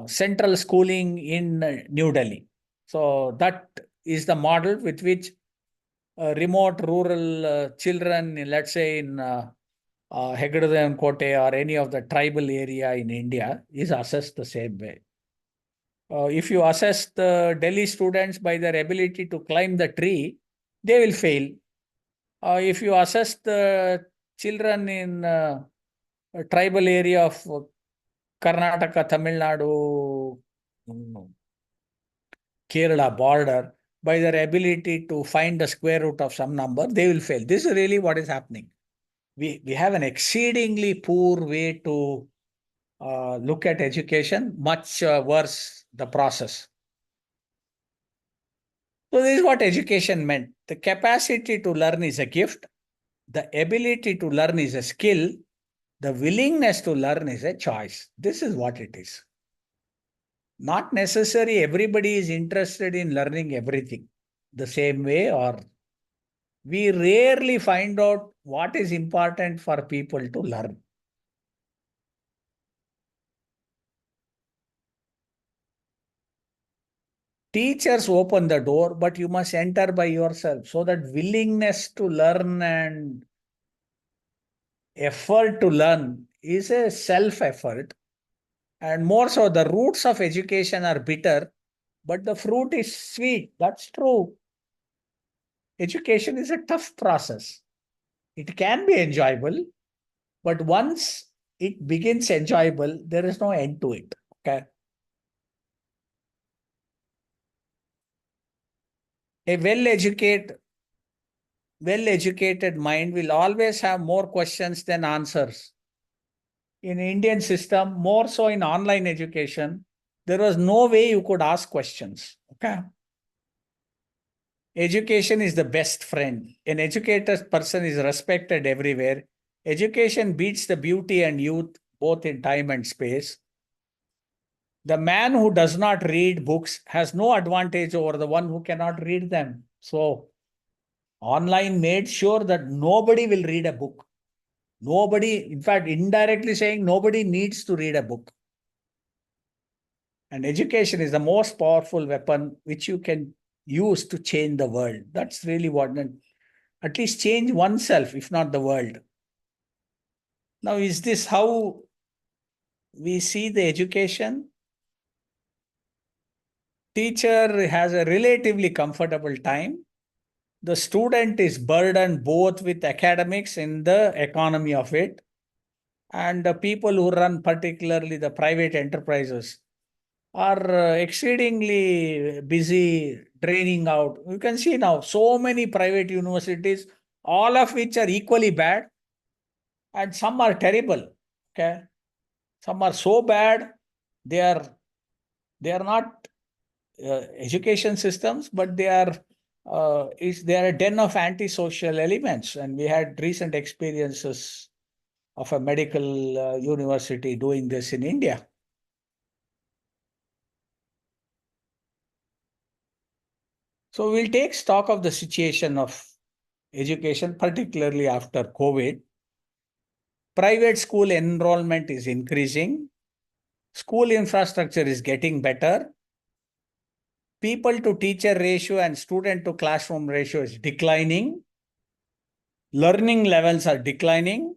central schooling in New Delhi. So that is the model with which remote rural children, let's say in Hegdedevan Kote or any of the tribal area in India, is assessed the same way. If you assess the Delhi students by their ability to climb the tree, they will fail. If you assess the children in a tribal area of Karnataka, Tamil Nadu, Kerala border, by their ability to find the square root of some number, they will fail. This is really what is happening. We have an exceedingly poor way to look at education, much worse the process. So this is what education meant. The capacity to learn is a gift. The ability to learn is a skill. The willingness to learn is a choice. This is what it is. Not necessarily everybody is interested in learning everything the same way, or we rarely find out what is important for people to learn. Teachers open the door, but you must enter by yourself. So that willingness to learn and effort to learn is a self-effort. And more so, the roots of education are bitter, but the fruit is sweet. That's true. Education is a tough process. It can be enjoyable, but once it begins enjoyable, there is no end to it. Okay. A well-educated mind will always have more questions than answers. In Indian system, more so in online education, there was no way you could ask questions. Okay. Education is the best friend. An educated person is respected everywhere. Education beats the beauty and youth, both in time and space. The man who does not read books has no advantage over the one who cannot read them. So Online made sure that nobody will read a book. Nobody, in fact, indirectly saying nobody needs to read a book. And education is the most powerful weapon which you can use to change the world. That's really what, at least change oneself, if not the world. Now, is this how we see the education? Teacher has a relatively comfortable time. The student is burdened both with academics in the economy of it, and the people who run particularly the private enterprises are exceedingly busy draining out. You can see now so many private universities, all of which are equally bad, and some are terrible. Okay, some are so bad they are not education systems, but they are a den of antisocial elements. And we had recent experiences of a medical university doing this in India. So we'll take stock of the situation of education, particularly after COVID. Private school enrollment is increasing. School infrastructure is getting better. People to teacher ratio and student to classroom ratio is declining. Learning levels are declining.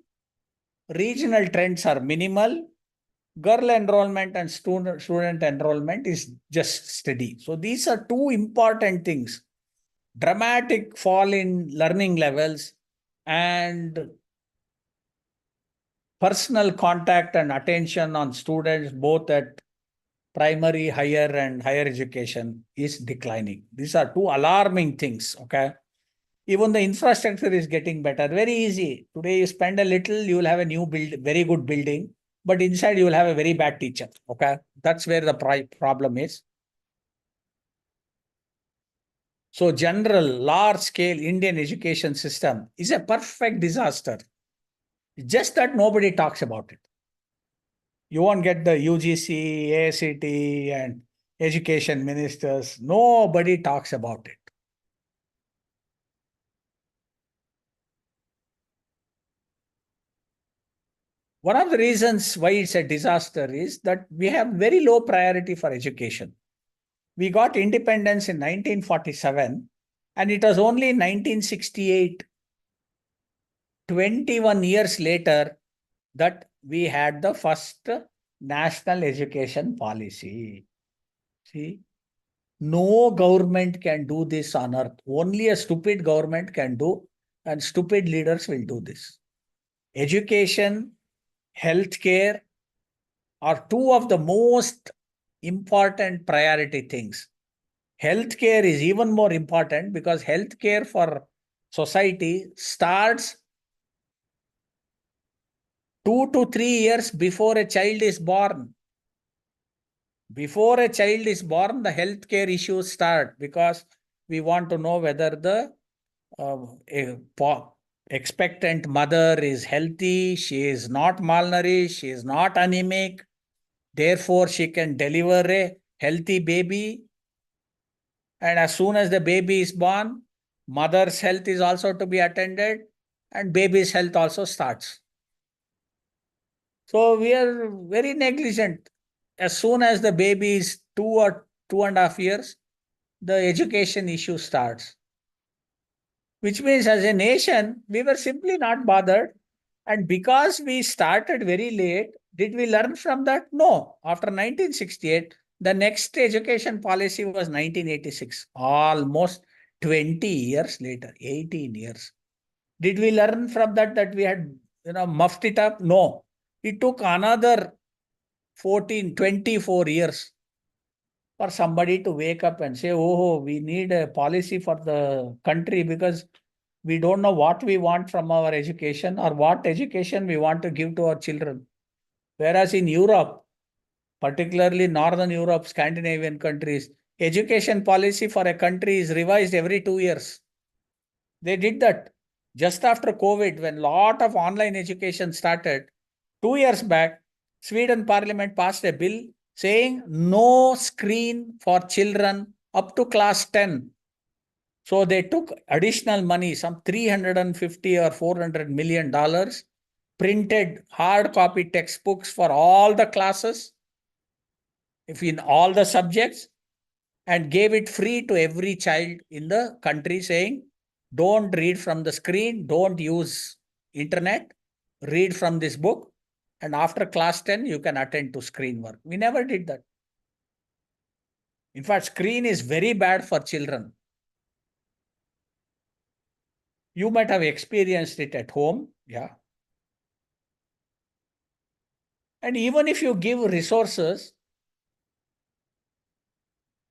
Regional trends are minimal. Girl enrollment and student enrollment is just steady. So these are two important things. Dramatic fall in learning levels and personal contact and attention on students, both at primary, higher and higher education, is declining. These are two alarming things, okay? Even the infrastructure is getting better. Very easy. Today you spend a little, you will have a new very good building, but inside you will have a very bad teacher, okay? That's where the problem is. So general, large-scale Indian education system is a perfect disaster. Just that nobody talks about it. You won't get the UGC, ACT, and education ministers. Nobody talks about it. One of the reasons why it's a disaster is that we have very low priority for education. We got independence in 1947, and it was only in 1968, 21 years later, that we had the first national education policy. See, no government can do this on earth. Only a stupid government can do, and stupid leaders will do this. Education, healthcare are two of the most important priority things. Healthcare is even more important because healthcare for society starts 2 to 3 years before a child is born. Before a child is born, the healthcare issues start because we want to know whether the expectant mother is healthy, she is not malnourished, she is not anemic, therefore she can deliver a healthy baby. And as soon as the baby is born, mother's health is also to be attended and baby's health also starts. So we are very negligent. As soon as the baby is 2 or 2.5 years, the education issue starts. Which means as a nation, we were simply not bothered. And because we started very late, did we learn from that? No. After 1968, the next education policy was 1986, almost 20 years later, 18 years. Did we learn from that we had muffed it up? No. It took another 24 years for somebody to wake up and say, oh, we need a policy for the country because we don't know what we want from our education or what education we want to give to our children. Whereas in Europe, particularly Northern Europe, Scandinavian countries, education policy for a country is revised every 2 years. They did that just after COVID, when a lot of online education started. 2 years back, Sweden Parliament passed a bill saying no screen for children up to class 10. So they took additional money, some $350 or $400 million, printed hard copy textbooks for all the classes, if in all the subjects, and gave it free to every child in the country, saying, don't read from the screen, don't use internet, read from this book, and after class 10, you can attend to screen work. We never did that. In fact, screen is very bad for children. You might have experienced it at home, yeah. And even if you give resources,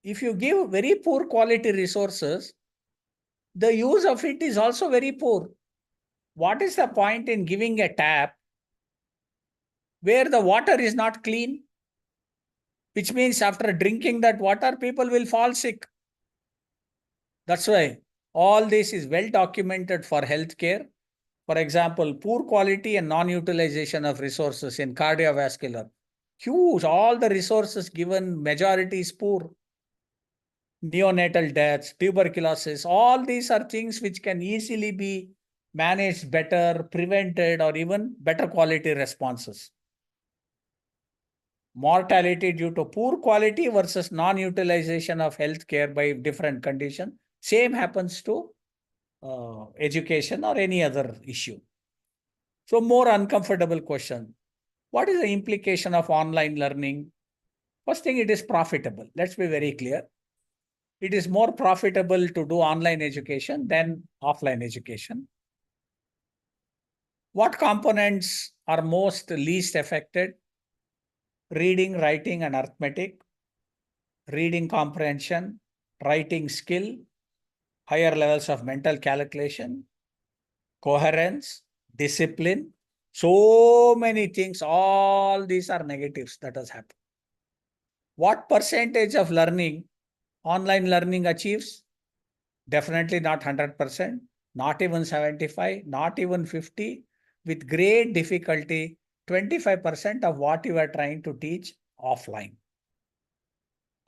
if you give very poor quality resources, the use of it is also very poor. What is the point in giving a tap where the water is not clean? Which means after drinking that water, people will fall sick. That's why all this is well documented for healthcare. For example, poor quality and non-utilization of resources in cardiovascular. Huge, all the resources given, majority is poor. Neonatal deaths, tuberculosis, all these are things which can easily be managed better, prevented, or even better quality responses. Mortality due to poor quality versus non-utilization of healthcare by different conditions. Same happens to education or any other issue. So more uncomfortable question. What is the implication of online learning? First thing, it is profitable. Let's be very clear. It is more profitable to do online education than offline education. What components are most least affected? Reading, writing, and arithmetic, reading comprehension, writing skill, higher levels of mental calculation, coherence, discipline, so many things. All these are negatives that has happened. What percentage of learning online learning achieves? Definitely not 100%, not even 75, not even 50. With great difficulty, 25% of what you are trying to teach offline.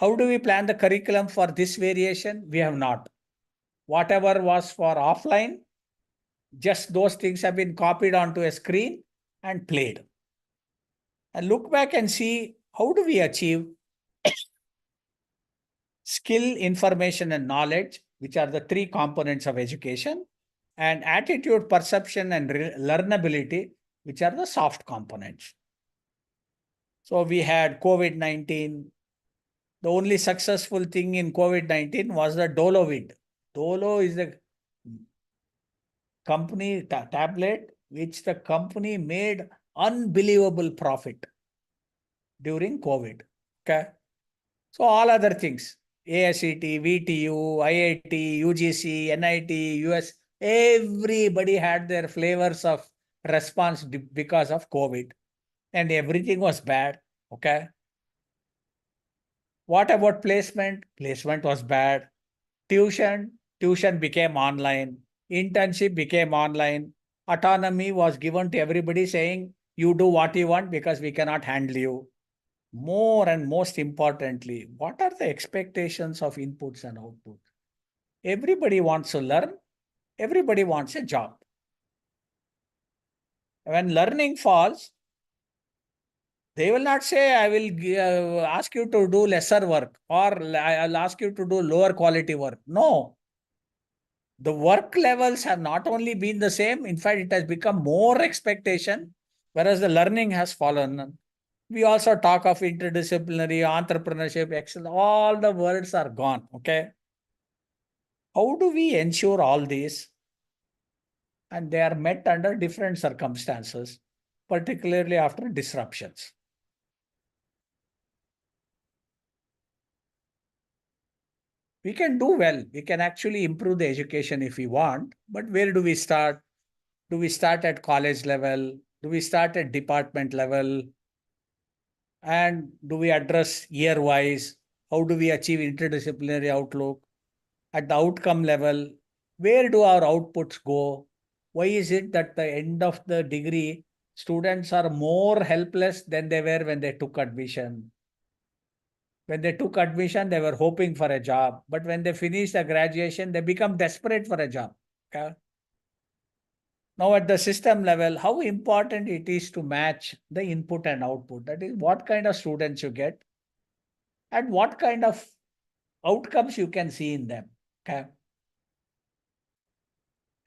How do we plan the curriculum for this variation? We have not. Whatever was for offline, just those things have been copied onto a screen and played. And look back and see, how do we achieve skill, information, and knowledge, which are the three components of education, and attitude, perception, and learnability, which are the soft components. So we had COVID-19. The only successful thing in COVID-19 was the Dolovid. Dolo is the company tablet which the company made unbelievable profit during COVID. Okay. So all other things, ASET, VTU, IIT, UGC, NIT, US, everybody had their flavors of response because of COVID, and everything was bad. Okay. What about placement? Placement was bad. Tuition became online. Internship became online. Autonomy was given to everybody, saying, you do what you want because we cannot handle you. More and most importantly, what are the expectations of inputs and outputs? Everybody wants to learn. Everybody wants a job. When learning falls, they will not say, I will ask you to do lesser work, or I'll ask you to do lower quality work. No. The work levels have not only been the same, in fact, it has become more expectation, whereas the learning has fallen. We also talk of interdisciplinary, entrepreneurship, excellence, all the words are gone, okay? How do we ensure all these? And they are met under different circumstances, particularly after disruptions. We can do well. We can actually improve the education if we want, but where do we start? Do we start at college level? Do we start at department level? And do we address year-wise? How do we achieve interdisciplinary outlook? At the outcome level, where do our outputs go? Why is it that the end of the degree, students are more helpless than they were when they took admission? When they took admission, they were hoping for a job. But when they finish the graduation, they become desperate for a job. Okay? Now at the system level, how important it is to match the input and output. That is, what kind of students you get and what kind of outcomes you can see in them. Okay?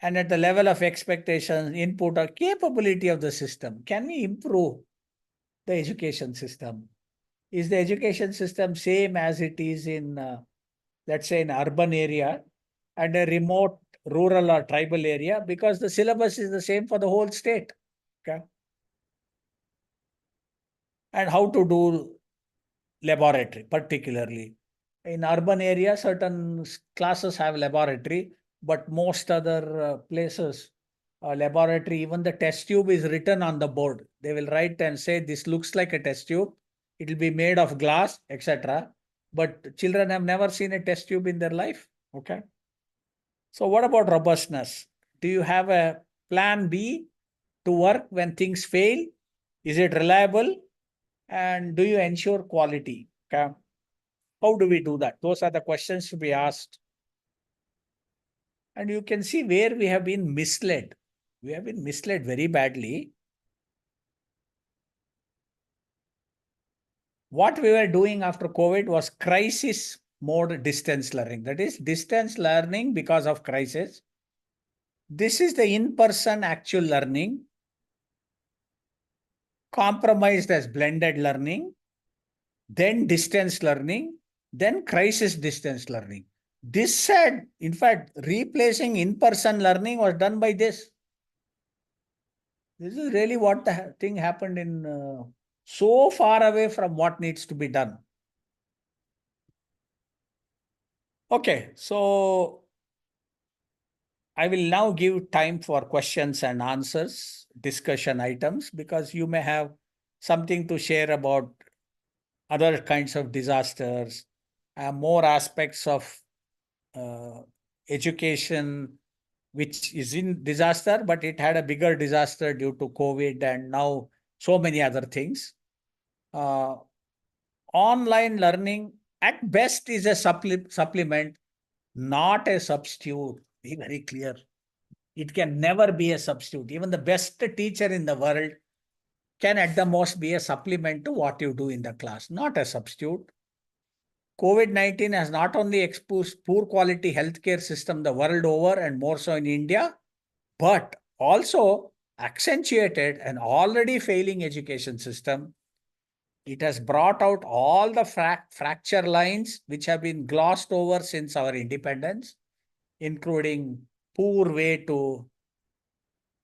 And at the level of expectations, input or capability of the system, can we improve the education system? Is the education system same as it is in, let's say, an urban area and a remote rural or tribal area? Because the syllabus is the same for the whole state. Okay. And how to do laboratory, particularly. In urban area, certain classes have laboratory, but most other places, laboratory, even the test tube is written on the board. They will write and say, this looks like a test tube. It will be made of glass, etc. But children have never seen a test tube in their life. Okay. So what about robustness? Do you have a plan B to work when things fail? Is it reliable? And do you ensure quality? Okay. How do we do that? Those are the questions to be asked. And you can see where we have been misled. We have been misled very badly. What we were doing after COVID was crisis mode distance learning. That is distance learning because of crisis. This is the in-person actual learning, compromised as blended learning, then distance learning, then crisis distance learning. This said, in fact, replacing in-person learning was done by this. This is really what the thing happened in so far away from what needs to be done. Okay, so I will now give time for questions and answers, discussion items, because you may have something to share about other kinds of disasters, more aspects of education, which is in disaster, but it had a bigger disaster due to COVID and now so many other things. Online learning at best is a supplement, not a substitute. Be very clear. It can never be a substitute. Even the best teacher in the world can at the most be a supplement to what you do in the class, not a substitute. COVID-19 has not only exposed poor quality healthcare system the world over and more so in India, but also accentuated an already failing education system. It has brought out all the fracture lines which have been glossed over since our independence, including poor way to,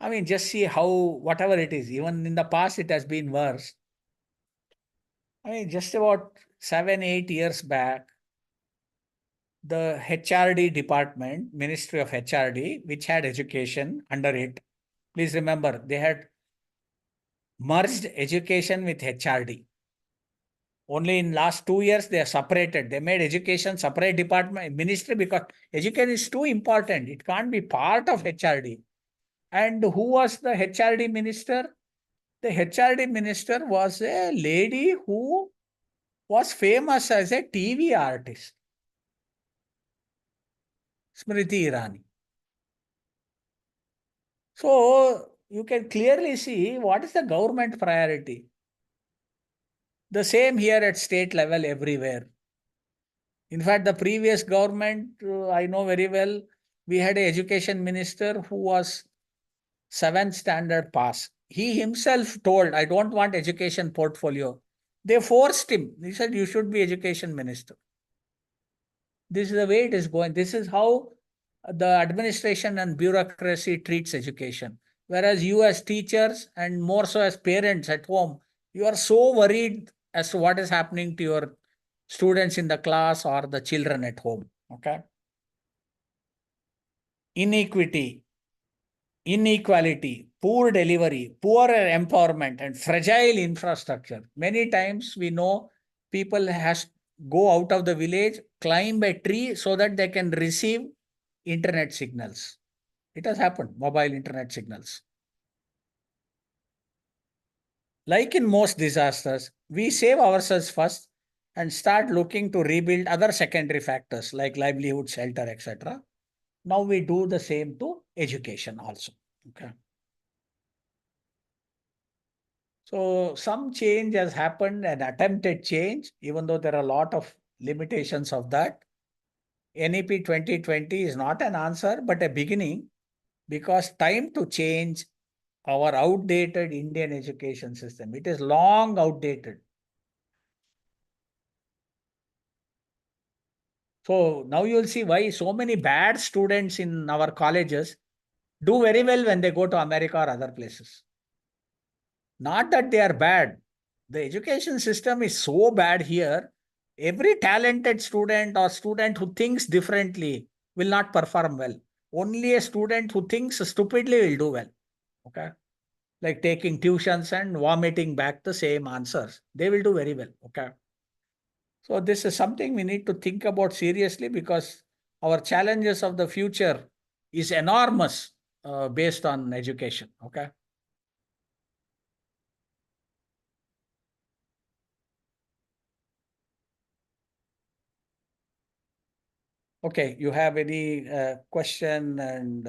I mean, just see how, whatever it is, even in the past it has been worse. I mean, just about 7-8 years back, the HRD department, Ministry of HRD, which had education under it, please remember, they had merged education with HRD. Only in last 2 years, they are separated. They made education separate department, ministry, because education is too important. It can't be part of HRD. And who was the HRD minister? The HRD minister was a lady who was famous as a TV artist. Smriti Irani. So you can clearly see what is the government priority. The same here at state level everywhere. In fact, the previous government, I know very well, we had an education minister who was 7th standard pass. He himself told, I don't want education portfolio. They forced him. He said, you should be education minister. This is the way it is going. This is how the administration and bureaucracy treats education. Whereas you as teachers and more so as parents at home, you are so worried as to what is happening to your students in the class or the children at home. Okay. Inequity, inequality, poor delivery, poor empowerment, and fragile infrastructure. Many times we know people has go out of the village, climb a tree so that they can receive internet signals. It has happened, mobile internet signals. Like in most disasters, we save ourselves first and start looking to rebuild other secondary factors like livelihood, shelter, etc. Now we do the same to education also. Okay. So some change has happened, an attempted change, even though there are a lot of limitations of that. NEP 2020 is not an answer, but a beginning, because time to change our outdated Indian education system. It is long outdated. So now you'll see why so many bad students in our colleges do very well when they go to America or other places. Not that they are bad. The education system is so bad here. Every talented student or student who thinks differently will not perform well. Only a student who thinks stupidly will do well. Okay. Like taking tuitions and vomiting back the same answers. They will do very well. Okay. So this is something we need to think about seriously, because our challenges of the future is enormous based on education. Okay. Okay, you have any question and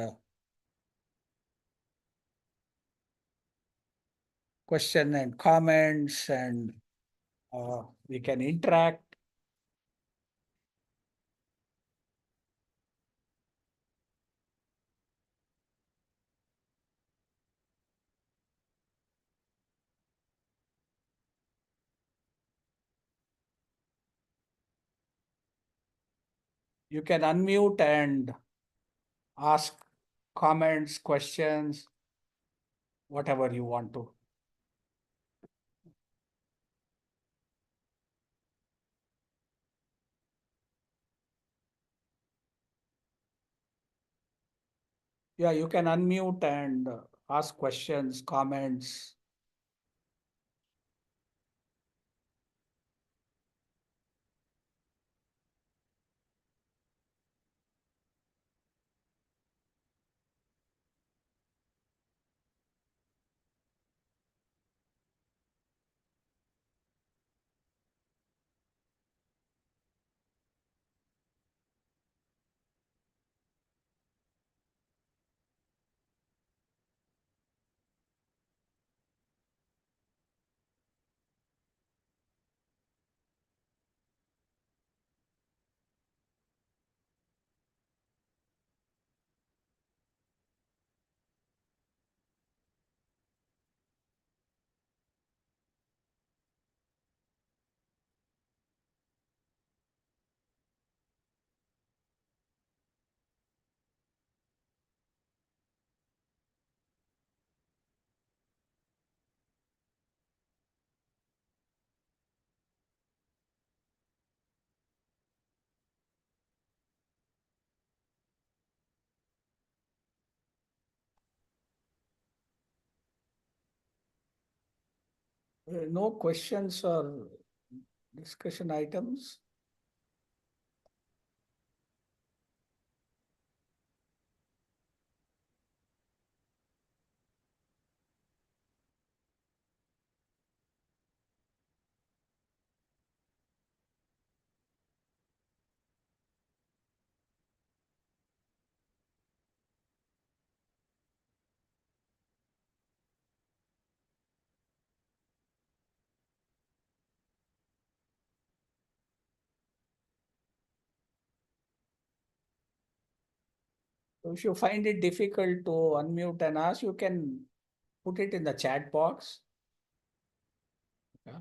comments, and we can interact. You can unmute and ask comments, questions, whatever you want to. Yeah, you can unmute and ask questions, comments. No questions or discussion items. So if you find it difficult to unmute and ask, you can put it in the chat box. Yeah.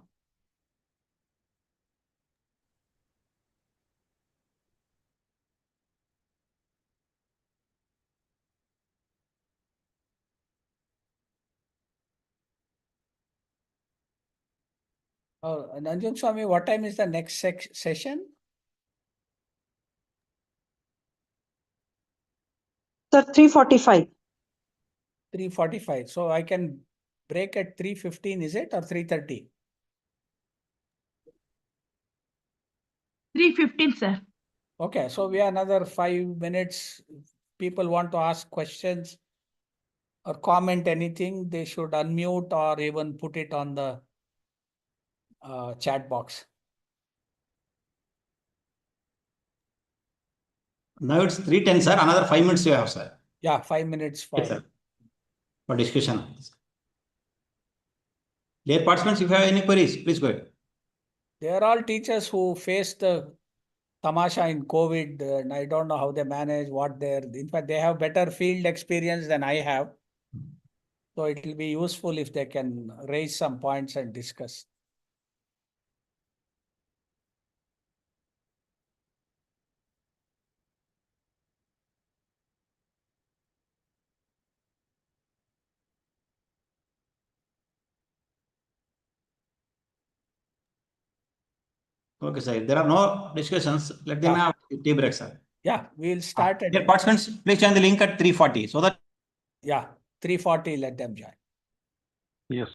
Nanjan Swami, what time is the next session? Sir, 3:45. 3:45. So I can break at 3:15, is it, or 3:30? 3:15, sir. Okay, so we have another 5 minutes. People want to ask questions or comment anything, they should unmute or even put it on the chat box. Now it's 3:10, sir. Another 5 minutes you have, sir. Yeah, 5 minutes for. Yes, sir. For discussion. Dear participants, if you have any queries, please go ahead. They are all teachers who faced the tamasha in COVID, and I don't know how they manage, in fact, they have better field experience than I have. So it will be useful if they can raise some points and discuss. Okay, sir. If there are no discussions, let them Yeah. have tea break, sir. Yeah, we'll start Dear at, participants, please join the link at 3:40 so that. yeah, 3:40, let them join. Yes.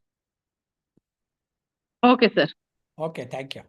Okay, sir. Okay, thank you.